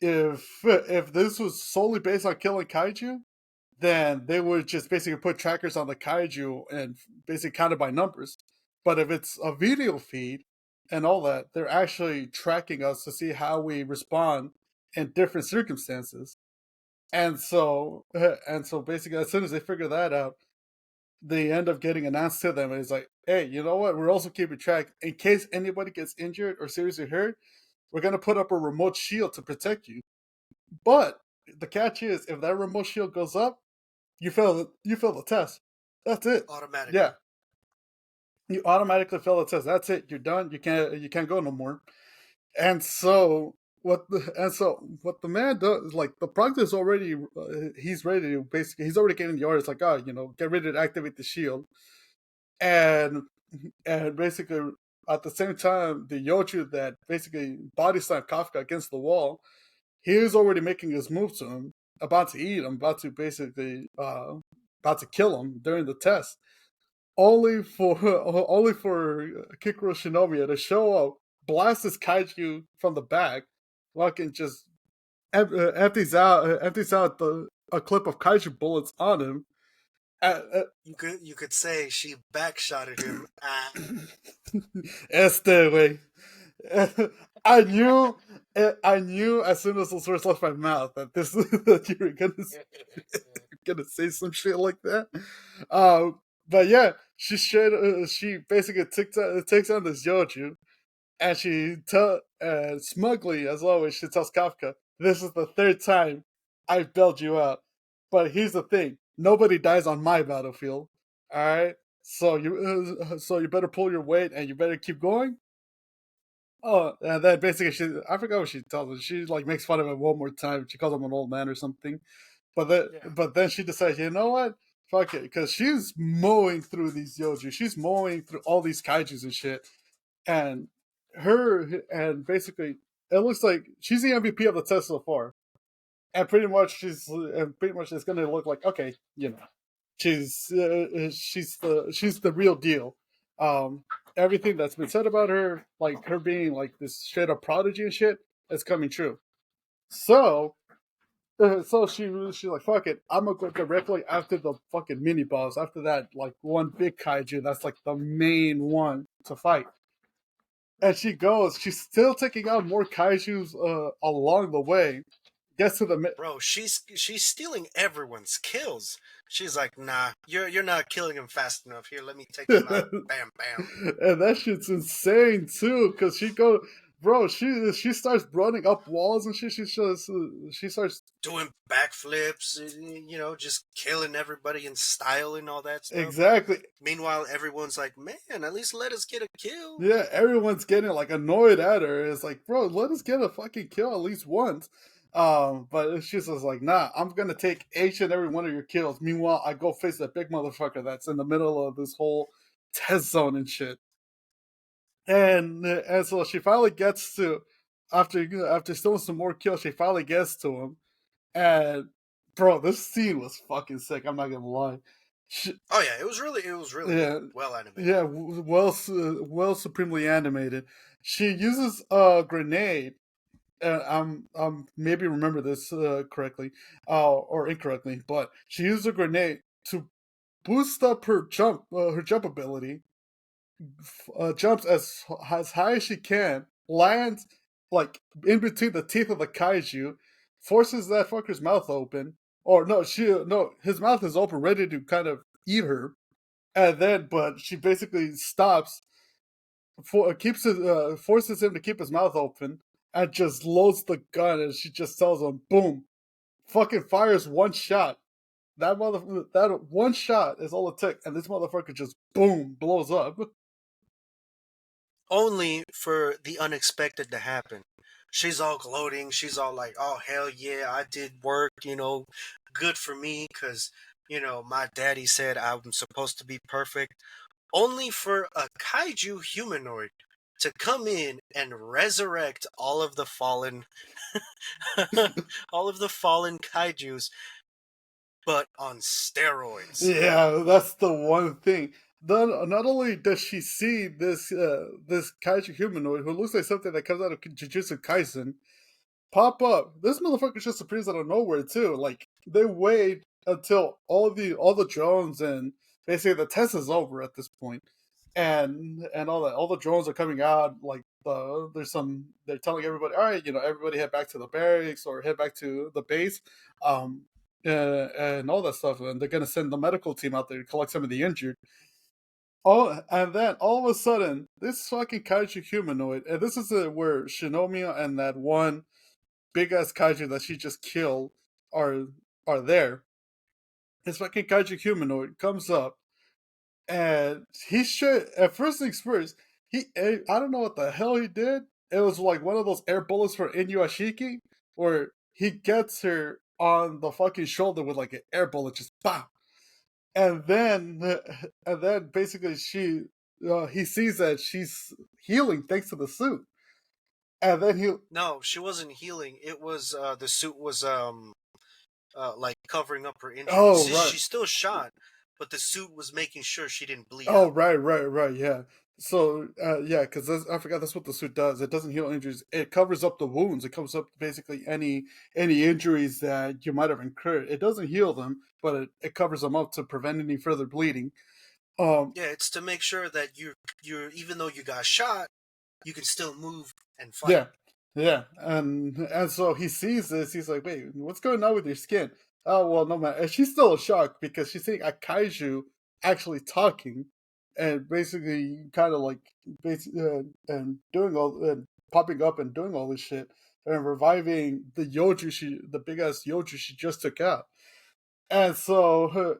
if this was solely based on killing kaiju, then they would just basically put trackers on the kaiju and basically count it by numbers. But if it's a video feed and all that, they're actually tracking us to see how we respond in different circumstances. And so basically, as soon as they figure that out, they end up getting announced to them. And it's like, hey, you know what? We're also keeping track in case anybody gets injured or seriously hurt. We're gonna put up a remote shield to protect you. But the catch is, if that remote shield goes up, you fail the test. That's it. Yeah, Automatically. you automatically fail the test. That's it. You're done. You can't go no more. And so what the man does, like the proctor is already he's ready to basically he's already getting the orders like, oh, get ready to activate the shield. And basically at the same time, the Yochu that basically body slammed Kafka against the wall, he was already making his move to him, about to eat him, about to basically about to kill him during the test. Only for only for Kikuro Shinobi to show up, blast his kaiju from the back, fucking just empties out a clip of kaiju bullets on him. You could say she backshotted him. Este way. I knew I knew as soon as those words left my mouth that this that you were gonna say some shit like that. But yeah, she basically takes on this Yoju, and smugly as always she tells Kafka, "This is the third time I've bailed you out, but here's the thing: nobody dies on my battlefield. All right, so you better pull your weight and you better keep going." Oh, and then basically I forgot what she tells him. She like makes fun of him one more time. She calls him an old man or something. Yeah. But then she decides, you know what? Fuck it, because she's mowing through these Yoju. She's mowing through all these kaijus and shit. And and basically it looks like she's the MVP of the test so far. And pretty much it's gonna look like, okay, she's the real deal. Um, Everything that's been said about her, like her being like this straight up prodigy and shit, is coming true. So, she's like, fuck it, I'm gonna go directly after the fucking mini boss. After that, like one big kaiju, that's like the main one to fight. And she goes. She's still taking out more kaiju's along the way. gets to the Bro, she's stealing everyone's kills. She's like, nah, you're not killing him fast enough. Here, let me take him out. Bam, bam. and that shit's insane too, because bro, she starts running up walls and shit. She starts Doing backflips, just killing everybody in style and all that stuff. exactly. Meanwhile, everyone's like, man, at least let us get a kill. Yeah, everyone's getting like annoyed at her. It's like, bro, let us get a fucking kill at least once. But she's just like, nah, I'm gonna take each and every one of your kills. Meanwhile, I go face that big motherfucker that's in the middle of this whole test zone and shit. And so she finally gets to after stealing some more kills, she finally gets to him. And bro, this scene was fucking sick. I'm not gonna lie. She, Oh yeah, it was really yeah, well animated. yeah, well supremely animated. She uses a grenade. And I'm maybe remember this correctly, or incorrectly, but she used a grenade to boost up her jump ability. Jumps as high as she can, lands like in between the teeth of the kaiju, forces that fucker's mouth open. Or no, his mouth is open, ready to kind of eat her, and then but she basically stops, forces him to keep his mouth open, and just loads the gun, and she just tells him, "Boom!" Fucking fires one shot. That one shot is all it took, and this motherfucker just boom blows up. Only for the unexpected to happen. She's all gloating. She's all like, "Oh hell yeah, I did work. Good for me, because my daddy said I'm supposed to be perfect." Only for a kaiju humanoid to come in and resurrect all of the fallen kaijus, but on steroids. Yeah, that's the one thing. Then not only does she see this kaiju humanoid who looks like something that comes out of Jujutsu Kaisen pop up, this motherfucker just appears out of nowhere too. Like they wait until all the drones and basically the test is over at this point, and all the drones are coming out. Like they're telling everybody, all right, everybody head back to the barracks or head back to the base. Um, and all that stuff, and they're gonna send the medical team out there to collect some of the injured. Oh, and then all of a sudden, this fucking kaiju humanoid, and this is where Shinomi and that one big ass kaiju that she just killed are are there. This fucking kaiju humanoid comes up, and he should at first things first. I don't know what the hell he did. It was like one of those air bullets for Inuyashiki, where he gets her on the fucking shoulder with like an air bullet, just bam, and then and then basically he sees that she's healing thanks to the suit, and then he No, she wasn't healing. It was the suit was like covering up her injuries. oh right. She's still shot, but the suit was making sure she didn't bleed Oh, out. right, yeah. So, yeah, because I forgot that's what the suit does. It doesn't heal injuries. It covers up the wounds. It covers up basically any injuries that you might have incurred. It doesn't heal them, but it covers them up to prevent any further bleeding. Um, Yeah, it's to make sure that you're even though you got shot, you can still move and fight. yeah, yeah, and so he sees this. He's like, "Wait, what's going on with your skin?" Oh well, no man. And she's still in shock because she's seeing a kaiju actually talking, and basically kind of like basically and doing all and popping up and doing all this shit and reviving the big ass yoju she just took out. And so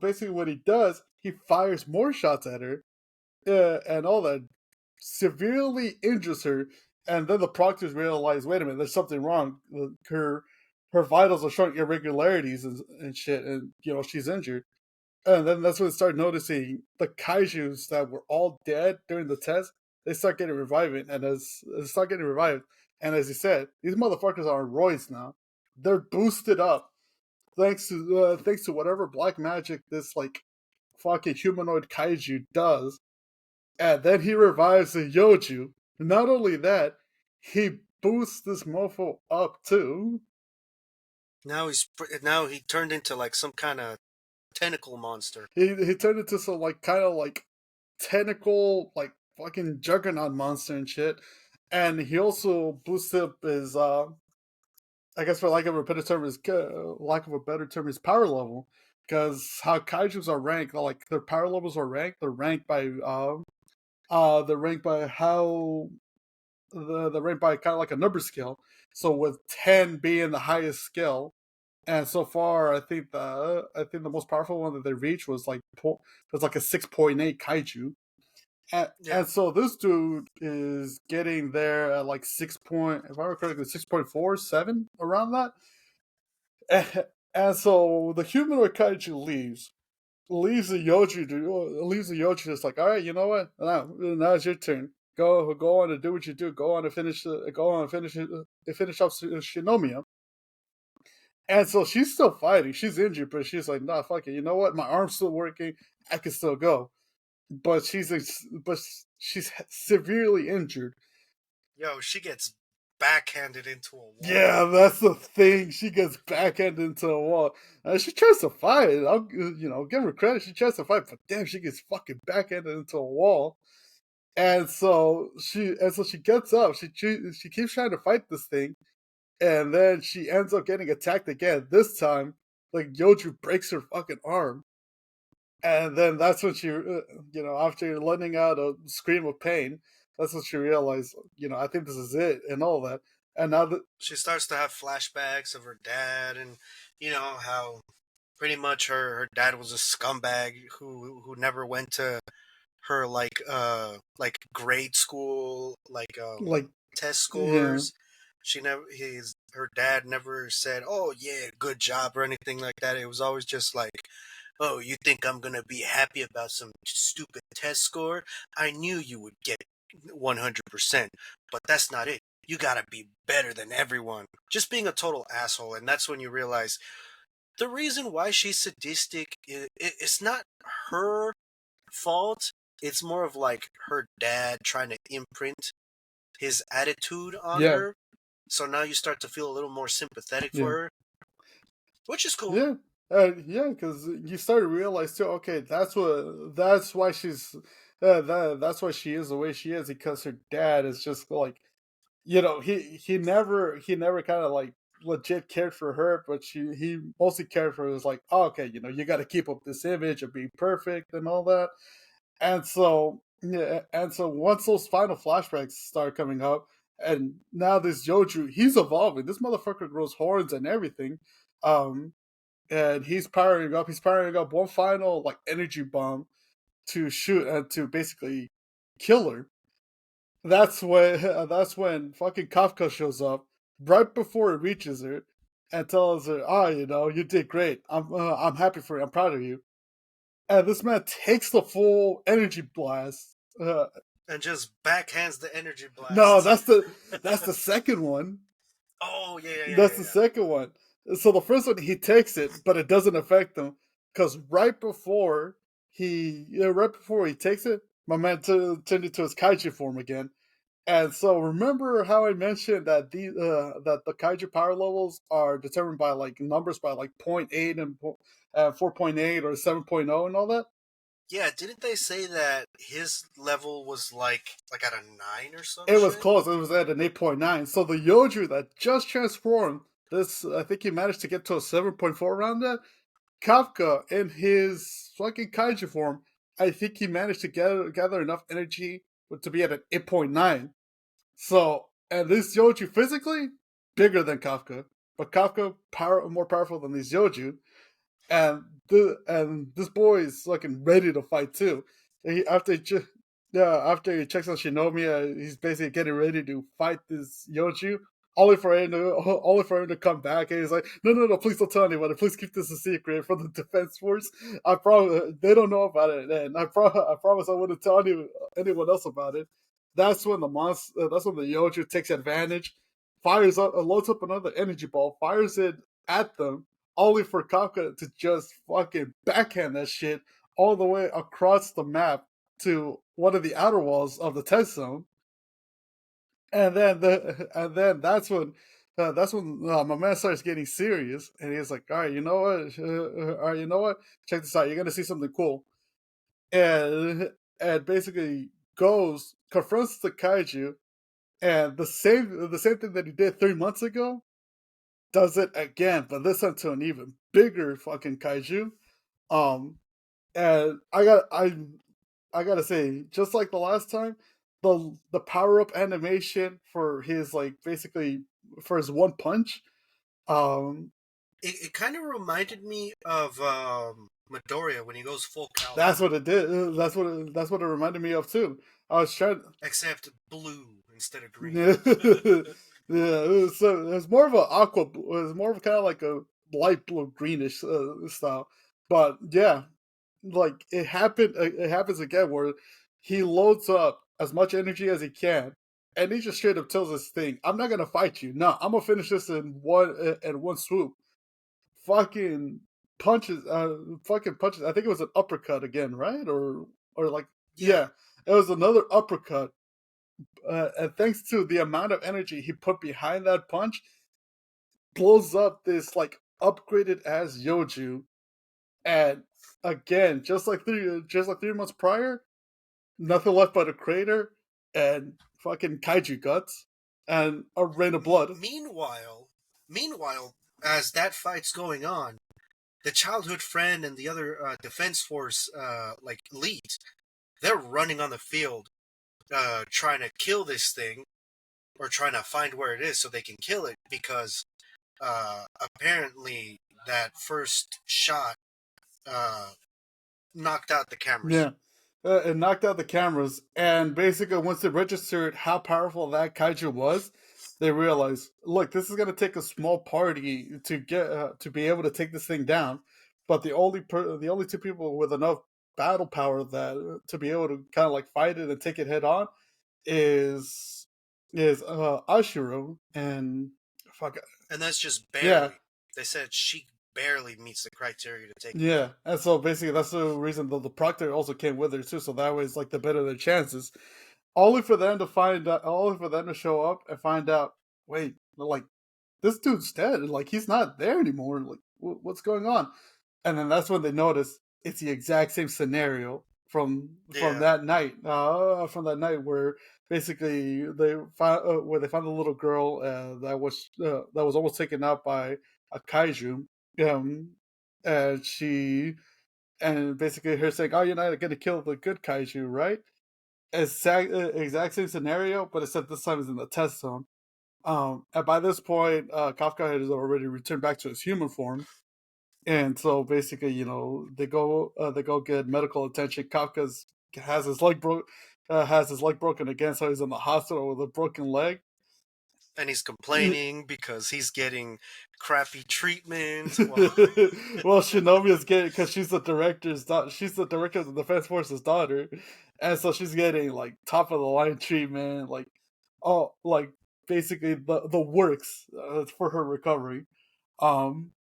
basically what he does, he fires more shots at her, and all that, severely injures her. And then the proctors realize, wait a minute, there's something wrong. Her vitals are showing irregularities and shit, and she's injured. And then that's when they start noticing the kaiju's that were all dead during the test. They start getting reviving, and as they start getting revived, and as you said, these motherfuckers are on roids now. They're boosted up thanks to whatever black magic this like fucking humanoid kaiju does, and then he revives the Yoju. Not only that, he boosts this mofo up too. Now he turned into like some kind of tentacle monster. He turned into some like kind of like tentacle like fucking juggernaut monster and shit. And he also boosted up I guess for lack of a better term is power level, because how kaiju's are ranked, like their power levels are ranked. They're ranked by how the ranked by kind of like a number scale. So with 10 being the highest scale, and so far I think the most powerful one that they reached was like a 6.8 kaiju. Yeah, And so this dude is getting there at like if I remember correctly, 6.47 around that. And so the humanoid kaiju leaves the Yoji just like, all right, you know what? Now it's your turn. Go on and do what you do. Go on and finish up Shinomiya. And so she's still fighting. She's injured, but she's like, nah, fuck it. You know what? My arm's still working. I can still go. But she's severely injured. yo, she gets backhanded into a wall. Yeah, that's the thing. She gets backhanded into a wall. She tries to fight. I'll give her credit. She tries to fight, but damn, she gets fucking backhanded into a wall. And so she gets up. She keeps trying to fight this thing, and then she ends up getting attacked again. This time, like Yoju breaks her fucking arm, and then that's when after letting out a scream of pain, that's when she realized, I think this is it, and all that. And now that She starts to have flashbacks of her dad, and how pretty much her dad was a scumbag who never went to her like grade school like test yeah, scores. She never his Her dad never said, "Oh yeah, good job" or anything like that. It was always just like, "Oh, you think I'm gonna be happy about some stupid test score? I knew you would get 100%, but that's not it. You gotta be better than everyone." Just being a total asshole, and that's when you realize the reason why she's sadistic. It's not her fault. It's more of like her dad trying to imprint his attitude on yeah, her. So now you start to feel a little more sympathetic for yeah, her, which is cool. yeah, yeah. Because you start to realize too. Okay, that's why that's why she is the way she is, because her dad is just like, he never kind of like legit cared for her, but he mostly cared for her. Was like, oh, okay, you got to keep up this image of being perfect and all that. And so yeah, and so once those final flashbacks start coming up, and now this Joju, he's evolving. This motherfucker grows horns and everything. Um, and he's powering up. He's powering up one final like energy bomb to shoot and to basically kill her. That's when fucking Kafka shows up right before it reaches her and tells her, "Ah, you did great. I'm happy for you. I'm proud of you." And this man takes the full energy blast. And just backhands the energy No, blast. that's the second one. Oh yeah, yeah, yeah, That's yeah, the yeah. second one. So the first one he takes it, but it doesn't affect him because right before he takes it, my man turned into his kaiju form again. And so remember how I mentioned that the kaiju power levels are determined by like numbers by like point 0.8 and 4.8 or 7.0 and all that? Yeah, didn't they say that his level was like at a 9 or some It was shit? close. It was at an 8.9. So the Yoju that just transformed, this I think he managed to get to a 7.4 around that. Kafka in his fucking kaiju form, I think he managed to gather enough energy to be at an 8.9. So, and this Yoju physically bigger than Kafka, but Kafka more powerful than these Yoju, and this boy is fucking ready to fight too. He, after he che- Yeah, after he checks on Shinomiya, he's basically getting ready to fight this Yoju. Only for him to come back, and he's like, "No, no, no! Please don't tell anybody. Please keep this a secret from the defense force. I promise they don't know about it, and I promise I wouldn't tell anyone else about it." That's when the Yoju takes advantage, loads up another energy ball, fires it at them, only for Kafka to just fucking backhand that shit all the way across the map to one of the outer walls of the test zone. And then that's when my man starts getting serious, and he's like, "All right, you know what? All right, you know what? Check this out. You're gonna see something cool." And basically goes confronts the kaiju, and the same thing that he did 3 months ago, does it again, but this time to an even bigger fucking kaiju. Um, and I gotta say, just like the last time, the power up animation for his like basically for his one punch. Um, It kind of reminded me of Midoriya when he goes full that's Calvin, what it did. That's what it reminded me of too. I was trying. except blue instead of green. Yeah, yeah. So it's more of a aqua. It was more of kind of like a light blue greenish style. But yeah, like it happened. It happens again where he loads up as much energy as he can, and he just straight up tells this thing, "I'm not gonna fight you. No, I'm gonna finish this in one swoop." Fucking punches. Fucking punches. I think it was an uppercut again, right? Or like Yeah, yeah, it was another uppercut and thanks to the amount of energy he put behind that punch, blows up this like upgraded as Yoju. And again, just like 3 months prior, nothing left but a crater and fucking kaiju guts and a rain of blood. meanwhile, as that fight's going on, the childhood friend and the other defense force like elite, they're running on the field, trying to kill this thing or trying to find where it is so they can kill it because apparently that first shot uh, knocked out the cameras. Yeah. It knocked out the cameras, and basically, once they registered how powerful that kaiju was, they realized, look, this is going to take a small party to get to be able to take this thing down. But the only two people with enough battle power that to be able to kind of like fight it and take it head on is Ashiro and fuck And that's just yeah. barely. They said she barely meets the criteria to take it Yeah, down. and so basically that's the reason the proctor also came with her too, so that way it's like the better the chances. Only for them to find out, only for them to show up and find out, wait, like this dude's dead, like he's not there anymore. Like what's going on? And then that's when they notice it's the exact same scenario Yeah, from that night where basically they found where they found the little girl that was almost taken out by a kaiju. Um, and she and basically her saying, "Oh, you're not going to kill the good kaiju, right?" Exact same scenario, but except this time is in the test zone. And by this point, Kafka has already returned back to his human form, and so basically, you know, they go get medical attention. Kafka's has his leg broken again, so he's in the hospital with a broken leg. and he's complaining because he's getting crappy treatment. Well, Well, Shinobi is getting because she's the director of the Defense Force's daughter, and so she's getting like top of the line treatment, like basically the works for her recovery. Um,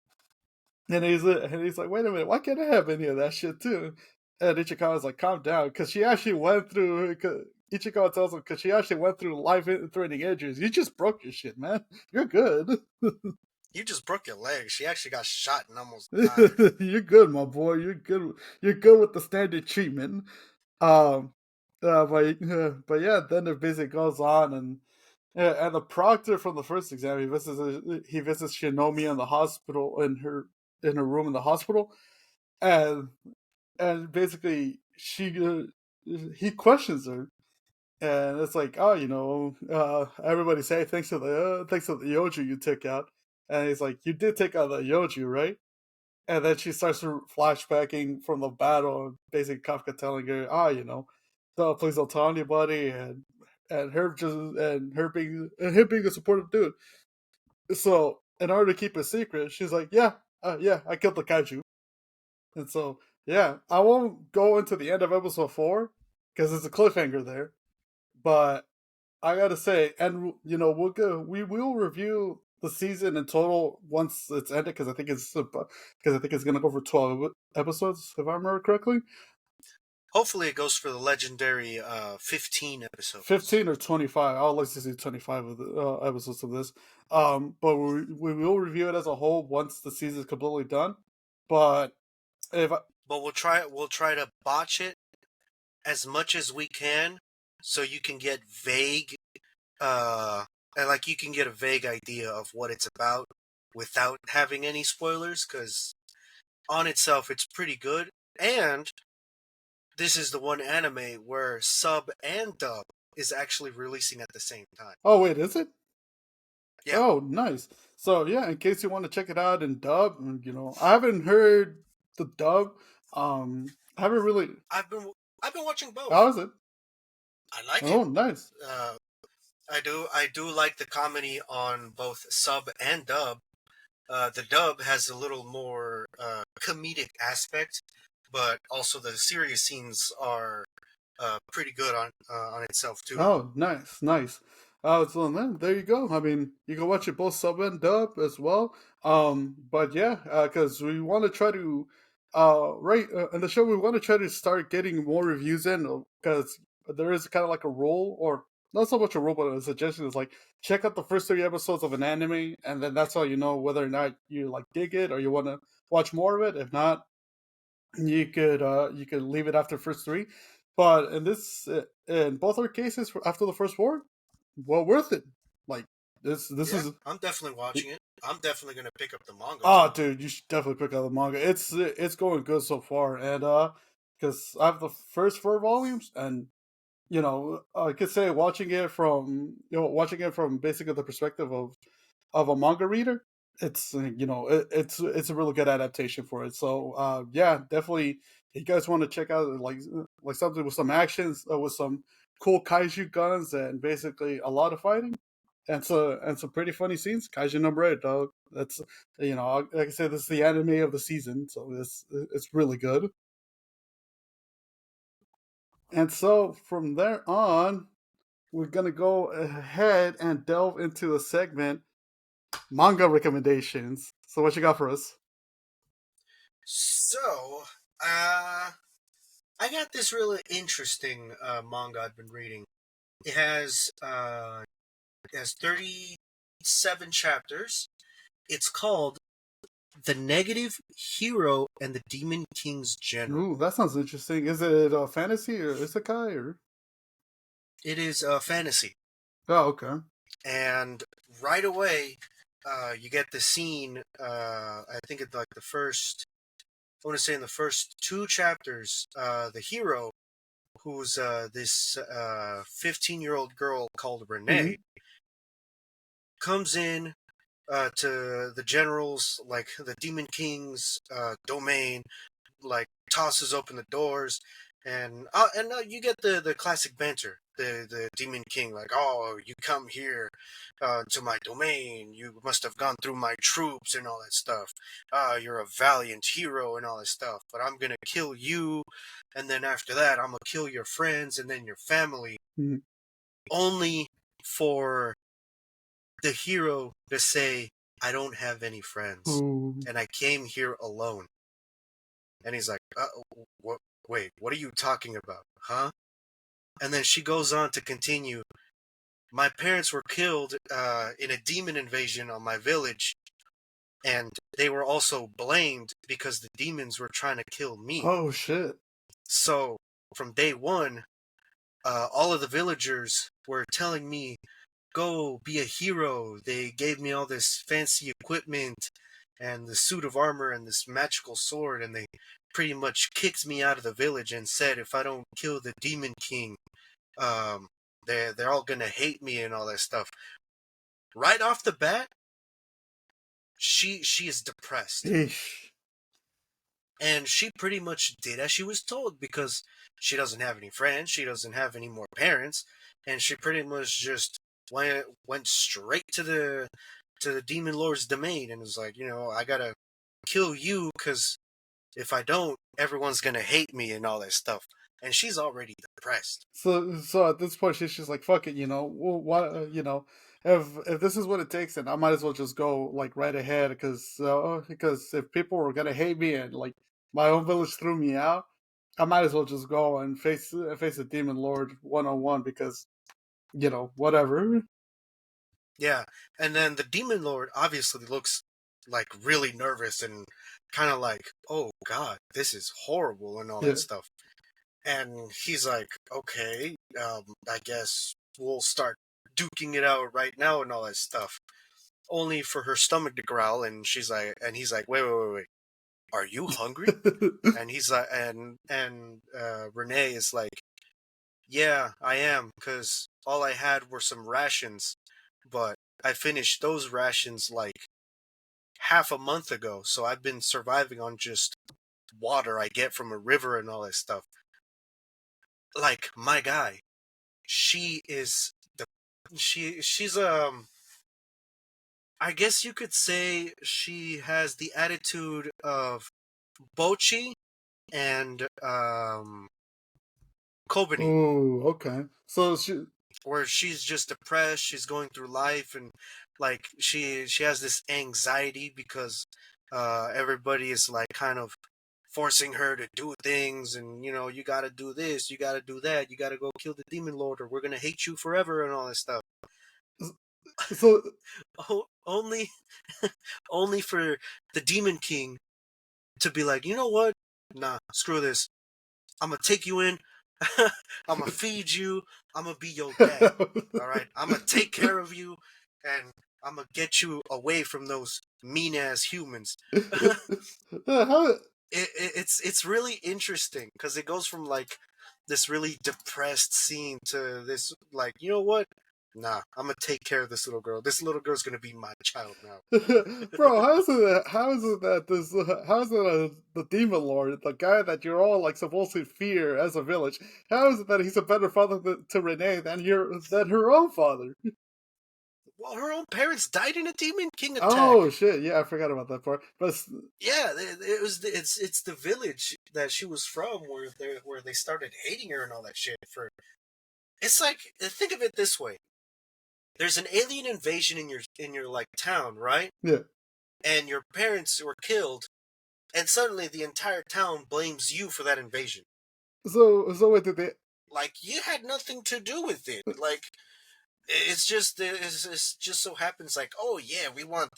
and he's like, wait a minute, why can't I have any of that shit too? And Ichikawa's like, calm down, because she actually went through. Ichikawa tells him because she actually went through life-threatening injuries. You just broke your shit, man. You're good. you just broke your leg. She actually got shot and almost died. You're good, my boy. You're good. You're good with the standard treatment. Um, but yeah, then the visit goes on, and the proctor from the first exam he visits Shinomi in the hospital in her room in the hospital, and basically he questions her, and it's like, oh, you know, everybody say thanks to the Yoju you took out, and he's like, you did take out the Yoju, right? And then she starts flashbacking from the battle, and basically Kafka telling her, "Ah, you know, please don't tell anybody," and her being a supportive dude. So in order to keep it secret, she's like, "Yeah, yeah, I killed the kaiju." And so yeah, I won't go into the end of episode 4 because it's a cliffhanger there. But I gotta say, and you know, we will review the season in total once it's ended because I think it's gonna go for 12 episodes if I remember correctly, Hopefully, it goes for the legendary 15 episodes. 15 or 25. I'll like to see 25 of the episodes of this. But we will review it as a whole once the season is completely done. But if I, But we'll try to botch it as much as we can, so you can get vague, uh, and like you can get a vague idea of what it's about. without having any spoilers, because on itself it's pretty good. And this is the one anime where sub and dub is actually releasing at the same time. Oh wait, is it? Yeah, Oh, nice. So yeah, in case you want to check it out in dub, I haven't heard the dub. I haven't really. I've been watching How both. is it? I like it. Oh, nice. Uh, I do like the comedy on both sub and dub. The dub has a little more comedic aspect, but also the serious scenes are pretty good on itself too. Oh, nice, nice. So then there you go. I mean, you can watch it both sub and dub as well. But yeah, because we want to try to, right in the show, we want to try to start getting more reviews in because there is kind of like a rule, or not so much a rule, but a suggestion is like check out the first 3 episodes of an anime, and then that's how you know whether or not you like dig it or you want to watch more of it. If not, you could leave it after first three, but in both our cases after the first four, well worth it. Like this Yeah, is I'm definitely watching it. I'm definitely gonna pick up the manga ah too. dude, you should definitely pick out the manga. It's going good so far, and because I have the first 4 volumes, and I could say watching it from basically the perspective of a manga reader, it's a really good adaptation for it. So yeah, definitely, if you guys want to check out like something with some actions, with some cool kaiju guns and basically a lot of fighting and some pretty funny scenes. Kaiju No.8, dog. That's like I said, this is the anime of the season, so it's really good. And so from there on, we're gonna go ahead and delve into a segment, manga recommendations. So what you got for us? So, uh, I got this really interesting manga I've been reading. It has 37 chapters. It's called The Negative Hero and the Demon King's General. Ooh, that sounds interesting. Is it a fantasy or isekai or? It is fantasy. Oh, okay. And right away, you get the scene. I think it's like the first. I want to say in the first 2 chapters, the hero, who's this 15-year-old girl called Mm-hmm. Renee, comes in to the general's, like the Demon King's domain, like tosses open the doors, and you get the classic banter. The Demon King, like, oh, you come here to my domain. You must have gone through my troops and all that stuff. You're a valiant hero and all that stuff. But I'm gonna kill you, and then after that, I'm gonna kill your friends and then your family. Mm-hmm. Only for the hero to say, I don't have any friends, Ooh. and I came here alone. And he's like, what? Wait, what are you talking about? Huh? And then she goes on to continue. My parents were killed in a demon invasion on my village, and they were also blamed because the demons were trying to kill me. Oh shit. So, from day one, all of the villagers were telling me, go be a hero. They gave me all this fancy equipment and the suit of armor and this magical sword, and they pretty much kicked me out of the village and said if I don't kill the Demon King, um, they're all gonna hate me and all that stuff. Right off the bat, she is depressed, Eesh. and she pretty much did as she was told because she doesn't have any friends, she doesn't have any more parents, and she pretty much just went straight to the demon lord's domain and was like, I gotta kill you because if I don't, everyone's gonna hate me and all that stuff. And she's already depressed. So at this point, she's just like, "Fuck it," Well, what, if this is what it takes, then I might as well just go like right ahead because if people were gonna hate me and like my own village threw me out, I might as well just go and face the demon lord 1-on-1 because whatever. Yeah, and then the demon lord obviously looks like really nervous and kind of like, oh god, this is horrible and all that Yeah. stuff. And he's like, okay, I guess we'll start duking it out right now and all that stuff. only for her stomach to growl, and he's like, wait, are you hungry? And he's like, and Renee is like, yeah, I am, because all I had were some rations, but I finished those rations like half a month ago, so I've been surviving on just water I get from a river and all that stuff. Like, my guy, she is the she's I guess you could say she has the attitude of Bochi and Kobani, Oh, okay. So she. where she's just depressed, she's going through life, and like she has this anxiety because everybody is like kind of forcing her to do things, and you got to do this, you got to do that, you got to go kill the demon lord or we're going to hate you forever and all that stuff. So. Only only for the demon king to be like, you know what, nah, screw this, I'm gonna take you in. I'm gonna feed you. I'm gonna be your dad. All right. I'm gonna take care of you, and I'm gonna get you away from those mean ass humans. How. It's really interesting because it goes from like this really depressed scene to this like, you know what? Nah, I'm gonna take care of this little girl. This little girl's gonna be my child now. Bro, how is it that how is it the demon lord, the guy that you're all like supposed to fear as a village? How is it that he's a better father to Renee than her own father? Well, her own parents died in a demon king Oh attack. shit! Yeah, I forgot about that part. But Yeah, it was it's the village that she was from where they started hating her and all that shit for. It's like, think of it this way: there's an alien invasion in your like town, right? yeah. And your parents were killed, and suddenly the entire town blames you for that invasion. So wait, did they? Like, you had nothing to do with it. Like, it's just so happens like, oh yeah, we want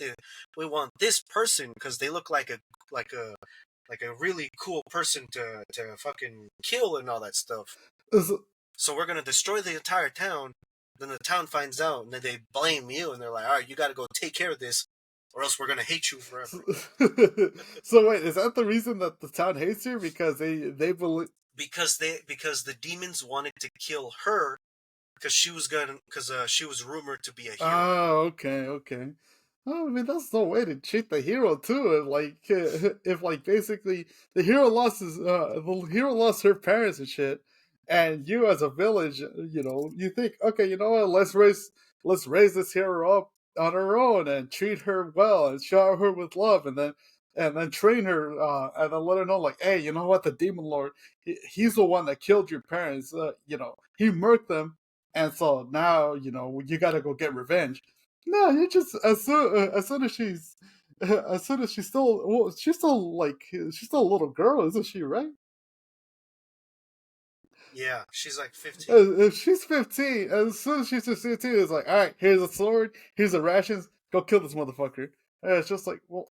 this person because they look like a like a really cool person to fucking kill and all that stuff. So, So we're gonna destroy the entire town. Then the town finds out, and then they blame you, and they're like, "All right, you got to go take care of this, or else we're gonna hate you so, forever." so wait, is that the reason that the town hates her because they believe? Because the demons wanted to kill her because she was rumored to be a hero. Oh, okay, okay. Oh, I mean, that's no way to treat the hero too. If like, if like basically the hero lost her parents and shit, and you as a village, you think, okay, you know what, let's raise this hero up on her own and treat her well and shower her with love, and then train her, and then let her know, like, hey, you know what, the demon lord, he's the one that killed your parents. He murked them, and so now you got to go get revenge. No, you just as soon as she's still, well, she's still a little girl, isn't she? Right? Yeah, she's like 15. If she's 15, as soon as she's 15, it's like, all right, here's a sword, here's the rations, go kill this motherfucker. And it's just like, well,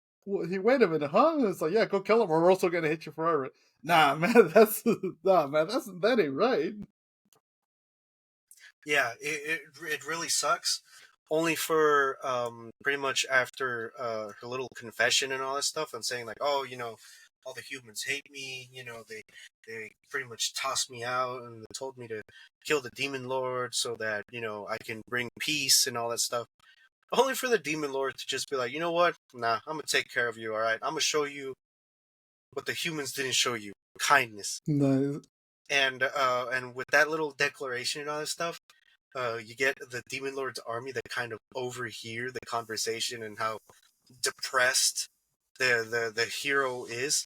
he wait a minute, huh? And it's like, yeah, go kill him, or we're also gonna hit you forever. Nah, man, that ain't right. Yeah, it really sucks. Only for pretty much after her little confession and all that stuff, and saying like, oh, all the humans hate me. They pretty much tossed me out and told me to kill the demon lord so that I can bring peace and all that stuff. Only for the demon lord to just be like, you know what? Nah, I'm gonna take care of you. All right, I'm gonna show you what the humans didn't show you: kindness. Nice. And with that little declaration and all that stuff, you get the demon lord's army that kind of overhear the conversation and how depressed the hero is.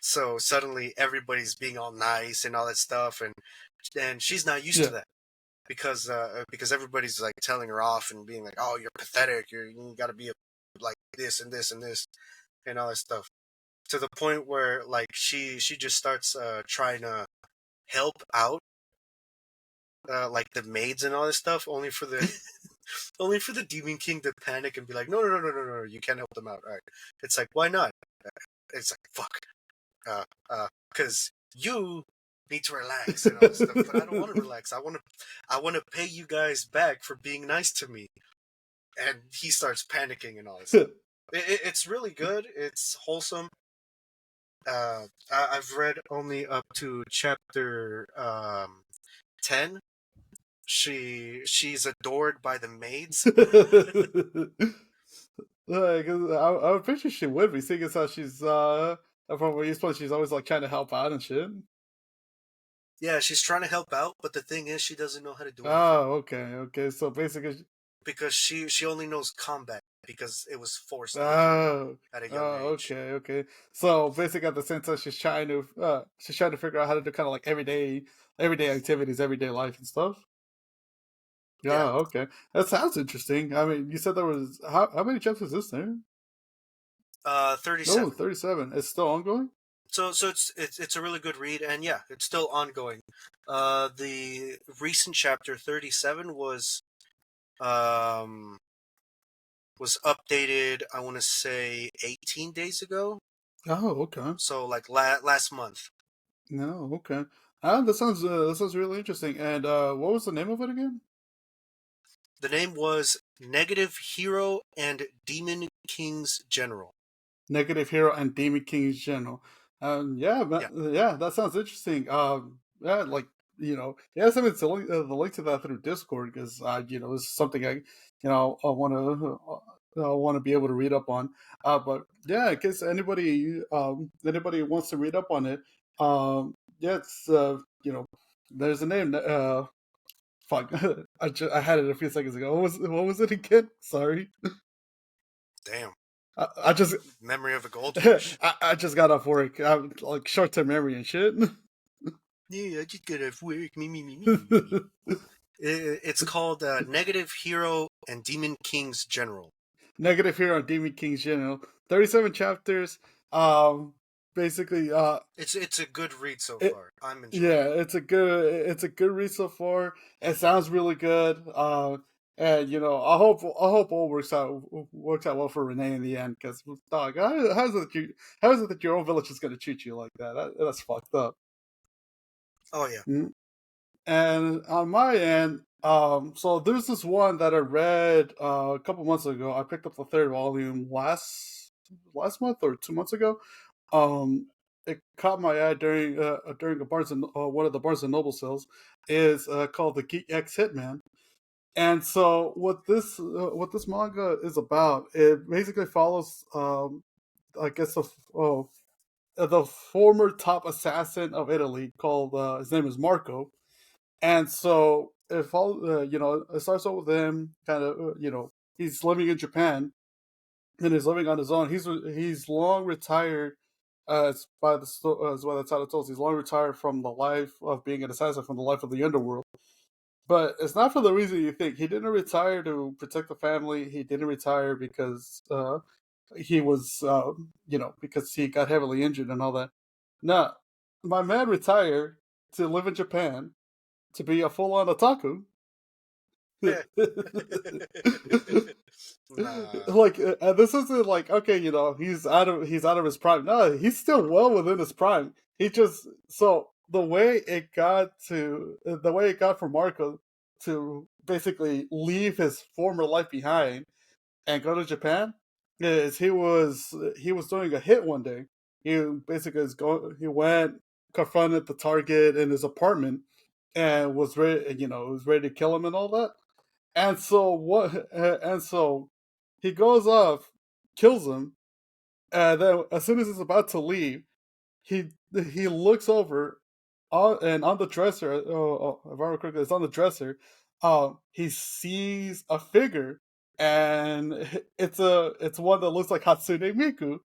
So suddenly everybody's being all nice and all that stuff, and she's not used Yeah. to that because everybody's like telling her off and being like, "Oh, you're pathetic. You got to be like this and this and this and all that stuff." To the point where like she just starts trying to help out like the maids and all this stuff, only for the only for the demon king to panic and be like, "No, no, no, no, no, no, you can't help them out." All right, it's like, why not? It's like, fuck, because you need to relax and all this stuff, but I don't want to relax. I want to pay you guys back for being nice to me. and he starts panicking and all this stuff. It's really good. It's wholesome. I've read only up to chapter 10. She's adored by the maids. Like, I would picture she would be, seeing as how she's from what you explained, she's always like trying to help out and shit. Yeah, she's trying to help out, but the thing is, she doesn't know how to do anything Oh, okay. So basically, because she only knows combat because it was forced onto her oh, at a young oh, age. okay. So basically, at the same time, she's trying to figure out how to do kind of like everyday activities, everyday life and stuff. Yeah, Yeah, okay. That sounds interesting. I mean, you said there was how many chapters is there? Oh, 37. 37. It's still ongoing? So it's a really good read, and yeah, it's still ongoing. The recent chapter 37 um was updated. I want to say 18 days ago. Oh, okay. So like last month. No, okay. That sounds really interesting. And what was the name of it again? The name was Negative Hero and Demon King's General. Negative Hero and Demon King's General. Yeah. Yeah, that sounds interesting. Yeah, like yeah, send me the link to that through Discord because it's something I want to be able to read up on. But yeah, in case anybody wants to read up on it, yeah, it's there's a name. Fuck, I had it a few seconds ago. What was it again? Sorry, Damn. I just Memory of a goldfish. I just got off work. I'm like short term memory and shit. Yeah, I just got off work. Me. It's called Negative Hero and Demon King's General. Negative Hero and Demon King's General. 37 chapters. Basically, It's a good read so it, far. I'm enjoying yeah, it. it's a good read so far. It sounds really good. And I hope all works out well for Renee in the end. Because dog, how is it that your own village is going to treat you like that? That's fucked up. Oh yeah. Mm. And on my end, so there's this one that I read a couple months ago. I picked up the third volume last month or 2 months ago. Um, it caught my eye during a one of the Barnes and Noble sales. Is called the Geek X Hitman. And so what this manga is about, it basically follows I guess the former top assassin of Italy called his name is Marco. And so if all it starts out with him kind of he's living in Japan and he's living on his own. He's long retired. As by the title tells, he's long retired from the life of being an assassin, from the life of the underworld. But it's not for the reason you think. He didn't retire to protect the family. He didn't retire because he was because he got heavily injured and all that. No, my man retired to live in Japan to be a full on otaku. Nah. Like this isn't like okay, he's out of his prime. No, he's still well within his prime. He just so the way it got for Marco to basically leave his former life behind and go to Japan is he was doing a hit one day. He went confronted the target in his apartment and was ready to kill him and all that. And so he goes off, kills him, and then as soon as he's about to leave, he looks over and on the dresser. If I remember correctly, it's on the dresser. He sees a figure, and it's one that looks like Hatsune Miku.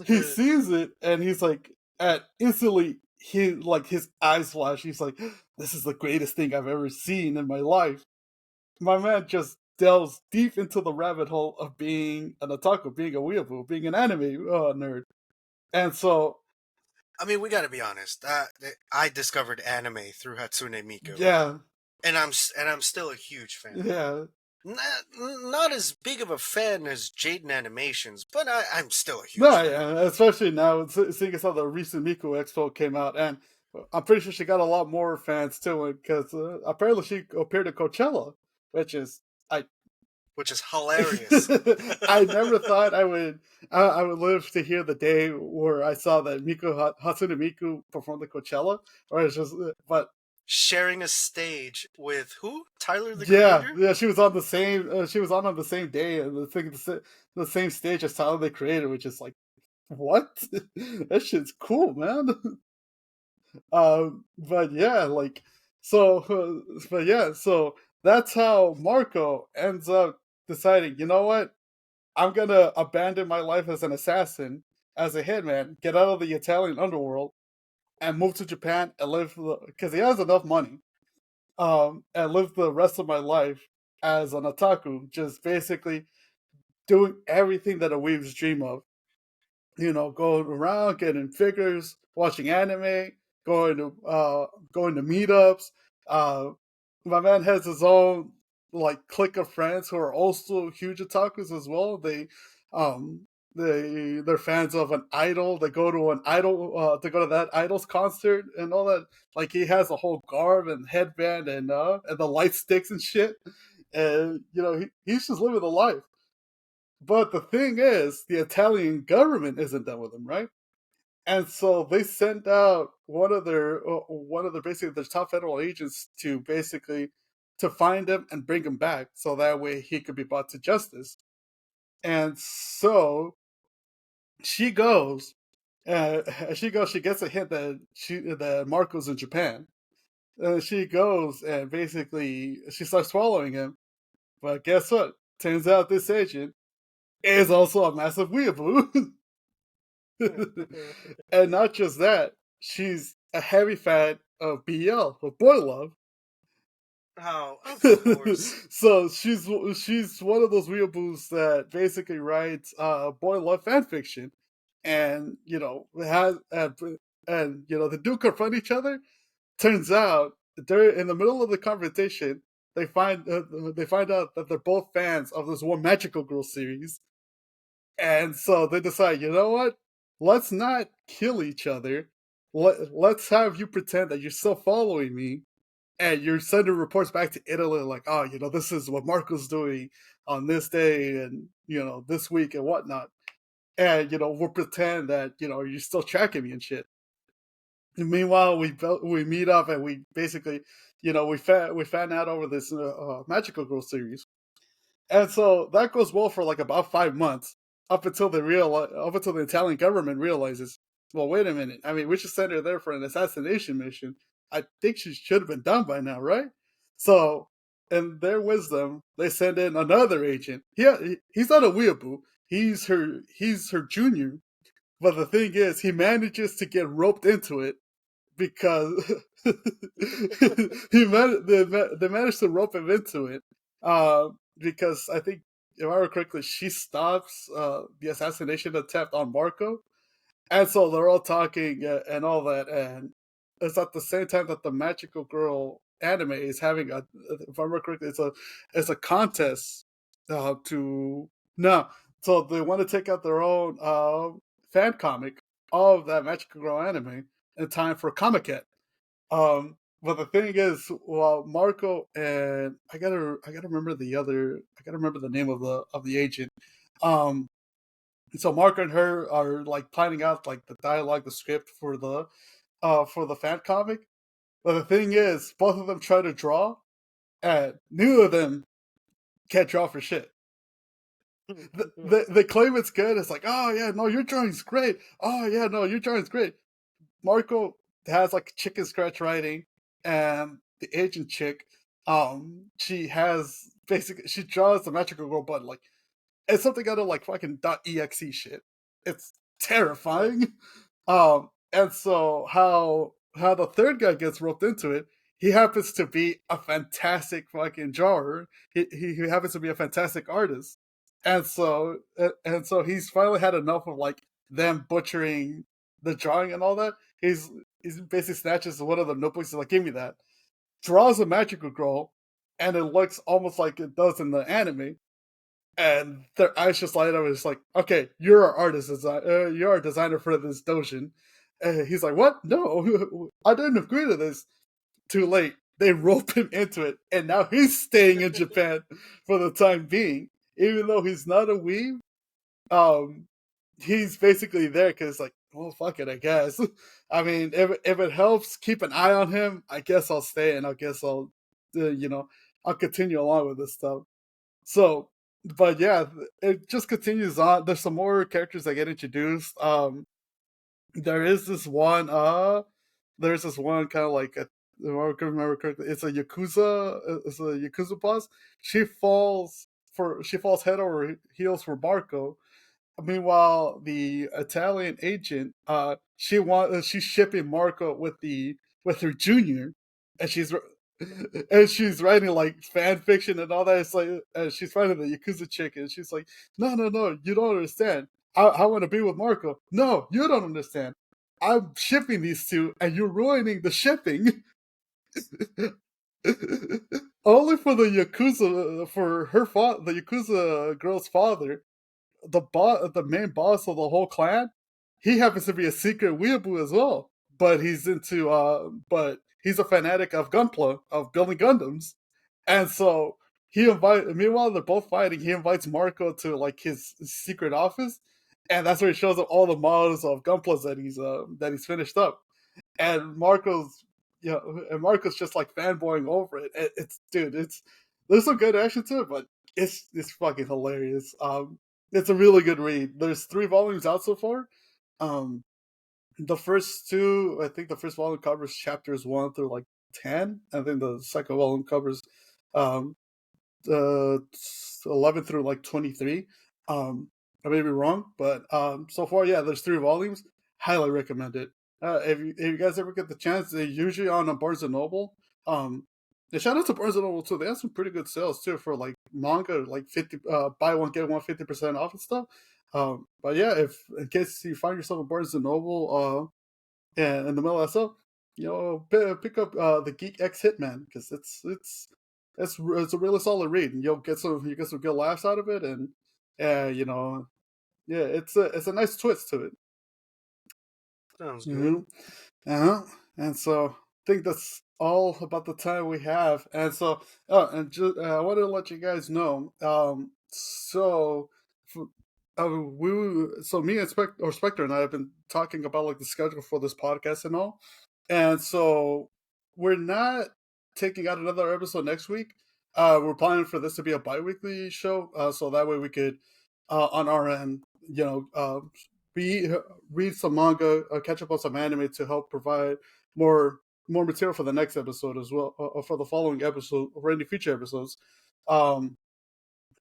He sees it, and he's like, and instantly his eyes flash. He's like, "This is the greatest thing I've ever seen in my life." My man just delves deep into the rabbit hole of being an otaku, being a weeaboo, being an anime nerd. And so, I mean, we got to be honest. I discovered anime through Hatsune Miku, yeah, and I'm still a huge fan. yeah. Not as big of a fan as Jaden Animations, but I'm still a huge No, fan. yeah, especially now, seeing as how the recent Miku Expo came out, and I'm pretty sure she got a lot more fans too, because apparently she appeared at Coachella, which is, which is hilarious. I never thought I would live to hear the day where I saw that Hatsune Miku perform the Coachella, or it's just, but Sharing a stage with who? Tyler the yeah, Creator? yeah, she was on the same, she was on the same day and the same stage as Tyler the Creator, which is like, what? That shit's cool, man. But yeah, like, so, but yeah, so that's how Marco ends up deciding, you know what? I'm gonna abandon my life as an assassin, as a hitman, get out of the Italian underworld, and move to Japan and live because he has enough money. And live the rest of my life as an otaku, just basically doing everything that a weeb's dream of. You know, going around getting figures, watching anime, going to going to meetups. Uh, my man has his own like clique of friends who are also huge otakus as well. Um they're fans of an idol. They go to an idol to go to that idol's concert and all that. Like he has a whole garb and headband and the light sticks and shit. And you know he's just living the life. But the thing is, the Italian government isn't done with him, right? And so they sent out one of their basically their top federal agents to basically to find him and bring him back, so that way he could be brought to justice. And so she goes, she gets a hint that Marco's in Japan. And she goes and basically she starts following him. But guess what? Turns out this agent is also a massive weeaboo. And not just that, she's a heavy fan of BL, of boy love. Oh, of course. So she's one of those weeaboos that basically writes boy love fan fiction, and you know has and you know they do confront each other. Turns out they're in the middle of the confrontation. They find out that they're both fans of this one magical girl series, and so they decide, you know what? Let's not kill each other. Let's have you pretend that you're still following me, and you're sending reports back to Italy, like, oh, you know, this is what Marco's doing on this day, and you know, this week and whatnot. And you know, we'll pretend that you know you're still tracking me and shit. And meanwhile, we meet up and we basically, you know, we fan out over this magical girl series. And so that goes well for like about 5 months, up until the Italian government realizes, well, wait a minute. I mean, we should send her there for an assassination mission. I think she should have been done by now, right? So, in their wisdom, they send in another agent. He's not a weeaboo. He's her junior. But the thing is, he manages to get roped into it because they managed to rope him into it. Because I think, if I remember correctly, she stops the assassination attempt on Marco, and so they're all talking and all that, and it's at the same time that the Magical Girl anime is having a, if I remember correctly, it's a contest to no, so they want to take out their own fan comic of that Magical Girl anime in time for Comic-Con. But the thing is, well, Marco and I gotta remember I gotta remember the name of the agent. Um, so Marco and her are like planning out like the dialogue, the script for the fan comic. But the thing is, both of them try to draw, and neither of them can't draw for shit. They claim it's good. It's like, oh yeah, no, your drawing's great. Oh yeah, no, your drawing's great. Marco has like chicken scratch writing, and the Asian chick, she has basically she draws the magical girl, but like it's something out of like fucking .exe shit. It's terrifying. And so how the third guy gets roped into it, he happens to be a fantastic fucking drawer. He happens to be a fantastic artist. And so he's finally had enough of like them butchering the drawing and all that. He's basically snatches one of the notebooks and like, give me that. Draws a magical girl, and it looks almost like it does in the anime, and their eyes just light up. And it's like, okay, you're our artist, you're our designer for this dojin. And he's like, what? No, I didn't agree to this. Too late. they rope him into it, and now he's staying in Japan for the time being, even though he's not a weeb. Um, he's basically there because like, well, fuck it, I guess. I mean, if it helps keep an eye on him, I guess I'll stay, and I guess I'll, I'll continue along with this stuff. So, but yeah, it just continues on. There's some more characters that get introduced. There is this one. There's this one kind of like if I can remember correctly, it's a yakuza. It's a yakuza boss. She falls head over heels for Marco. Meanwhile, the Italian agent, she's shipping Marco with her junior, and she's writing like fan fiction and all that. It's like she's finding the yakuza chick, and she's like, no, no, no, you don't understand. I want to be with Marco. No, you don't understand. I'm shipping these two, and you're ruining the shipping. Only for the yakuza, for the yakuza girl's father, the main boss of the whole clan, he happens to be a secret weeaboo as well. But he's a fanatic of gunpla, of building Gundams. And so meanwhile they're both fighting, he invites Marco to like his secret office, and that's where he shows up all the models of gunplas that he's finished up. And Marco's just like fanboying over it. It's dude, it's there's some good action to it, but it's fucking hilarious. It's a really good read. There's 3 volumes out so far. Um, the first two, I think the first volume covers chapters 1 through like 10, and then the second volume covers um, 11 through like 23. I may be wrong, but so far, yeah, there's 3 volumes. Highly recommend it. If you guys ever get the chance, they're usually on a Barnes and Noble. And shout out to Barnes and Noble too. They have some pretty good sales too for like manga, like 50 buy one get one 50% off and stuff. But yeah, if in case you find yourself a Barnes and Noble, and in the middle of that stuff, pick up the Geek X Hitman, because it's a really solid read, and you get some good laughs out of it, and yeah, it's a nice twist to it. Sounds good. Mm-hmm. Uh-huh. And so I think that's all about the time we have. And so, I wanted to let you guys know. For, me and Spectre and I have been talking about like the schedule for this podcast and all. And so we're not taking out another episode next week. We're planning for this to be a bi-weekly show, so that way we could, on our end, read read some manga, catch up on some anime to help provide more material for the next episode as well, for the following episode, or any future episodes. Um,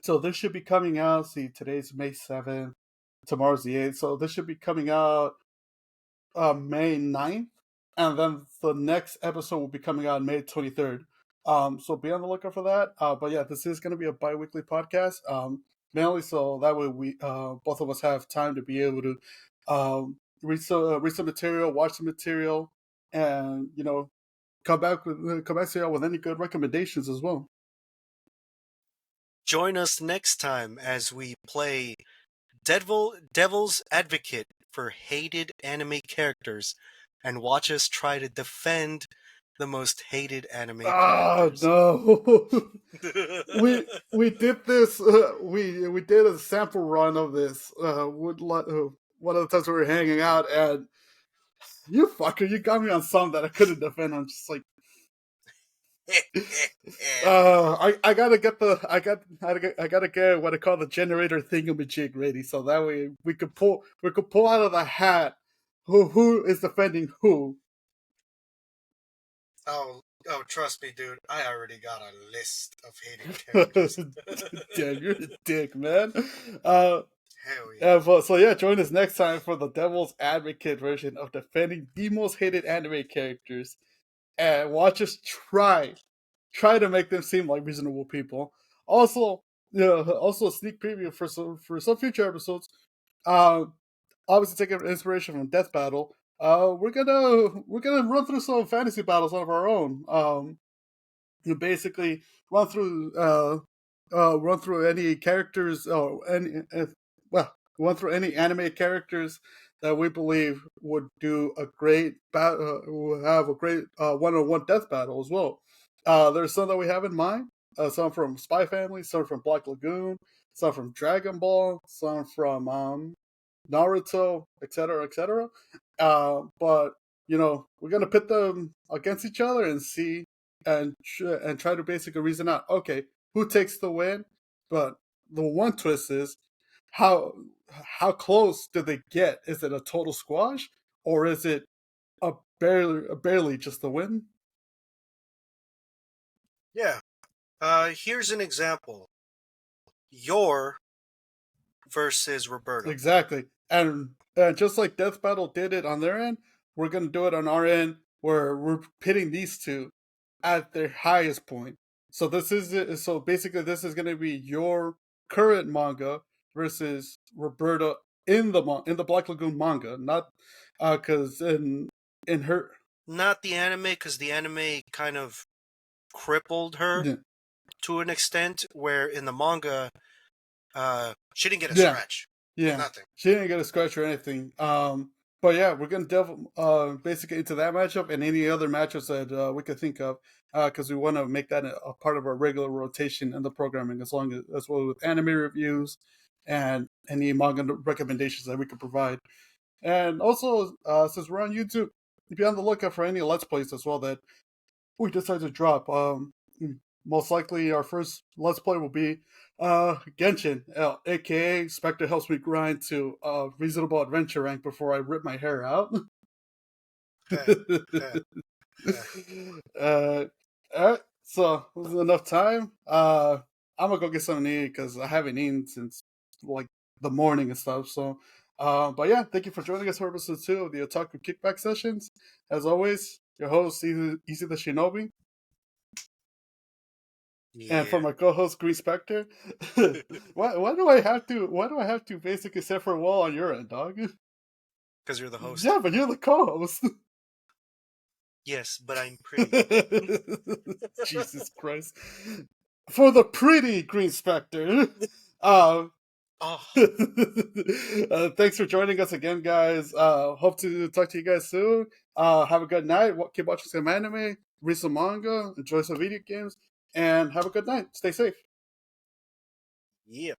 so this should be coming out. See, today's May 7th, tomorrow's the 8th. So this should be coming out May 9th, and then the next episode will be coming out May 23rd. So be on the lookout for that. But yeah, this is going to be a bi-weekly podcast. Mainly so that way we both of us have time to be able to read some material, watch some material, and come back to y'all with any good recommendations as well. Join us next time as we play Devil's Advocate for hated anime characters, and watch us try to defend the most hated anime characters. No. we did this. We did a sample run of this. One of the times we were hanging out, and you fucker, you got me on some that I couldn't defend. I'm just like, I gotta get I gotta get what I call the generator thingamajig ready, so that way we could pull out of the hat who is defending who. Oh, trust me, dude. I already got a list of hated characters. Damn, you're a dick, man. Hell yeah. So yeah, join us next time for the Devil's Advocate version of defending the most hated anime characters, and watch us try to make them seem like reasonable people. Also, also a sneak preview for some future episodes. Obviously taking inspiration from Death Battle. We're gonna run through some fantasy battles of our own. Basically run through any characters, run through any anime characters that we believe would do a great have a great one-on-one death battle as well. There's some that we have in mind. Some from Spy Family, some from Black Lagoon, some from Dragon Ball, some from Naruto, etc., etc. But we're gonna pit them against each other and see and try to basically reason out. Okay, who takes the win? But the one twist is how how close do they get? Is it a total squash or is it a barely just a win? Yeah. Here's an example. Yor versus Roberto. Exactly. And just like Death Battle did it on their end, we're going to do it on our end where we're pitting these two at their highest point. So basically this is going to be your current manga versus Roberta in the Black Lagoon manga, not cuz in her Not the anime, because the anime kind of crippled her yeah, to an extent, where in the manga, she didn't get a yeah. scratch. Yeah, Nothing. she didn't get a scratch or anything. But yeah, we're gonna delve basically into that matchup and any other matchups that we could think of, because we want to make that a part of our regular rotation in the programming, as well with anime reviews and any manga recommendations that we could provide. And also, since we're on YouTube, be on the lookout for any Let's Plays as well that we decide to drop. Most likely our first Let's Play will be Genshin, aka Spectre helps me grind to reasonable adventure rank before I rip my hair out. uh, Alright, so this is enough time. I'm gonna go get something to eat because I haven't eaten since like the morning and stuff. So, but yeah, thank you for joining us for episode 2 of the Otaku Kickback sessions. As always, your host Easy the Shinobi. And for Yeah, my co-host Green Specter, why do I have to basically set for a wall on your end, dog? because you're the host. Yeah, but you're the co-host. Yes, but I'm pretty. Jesus Christ. For the pretty Green Specter. Uh, Oh, thanks for joining us again, guys. Hope to talk to you guys soon. Have a good night. Keep watching some anime, read some manga, enjoy some video games, and have a good night. Stay safe. yeah.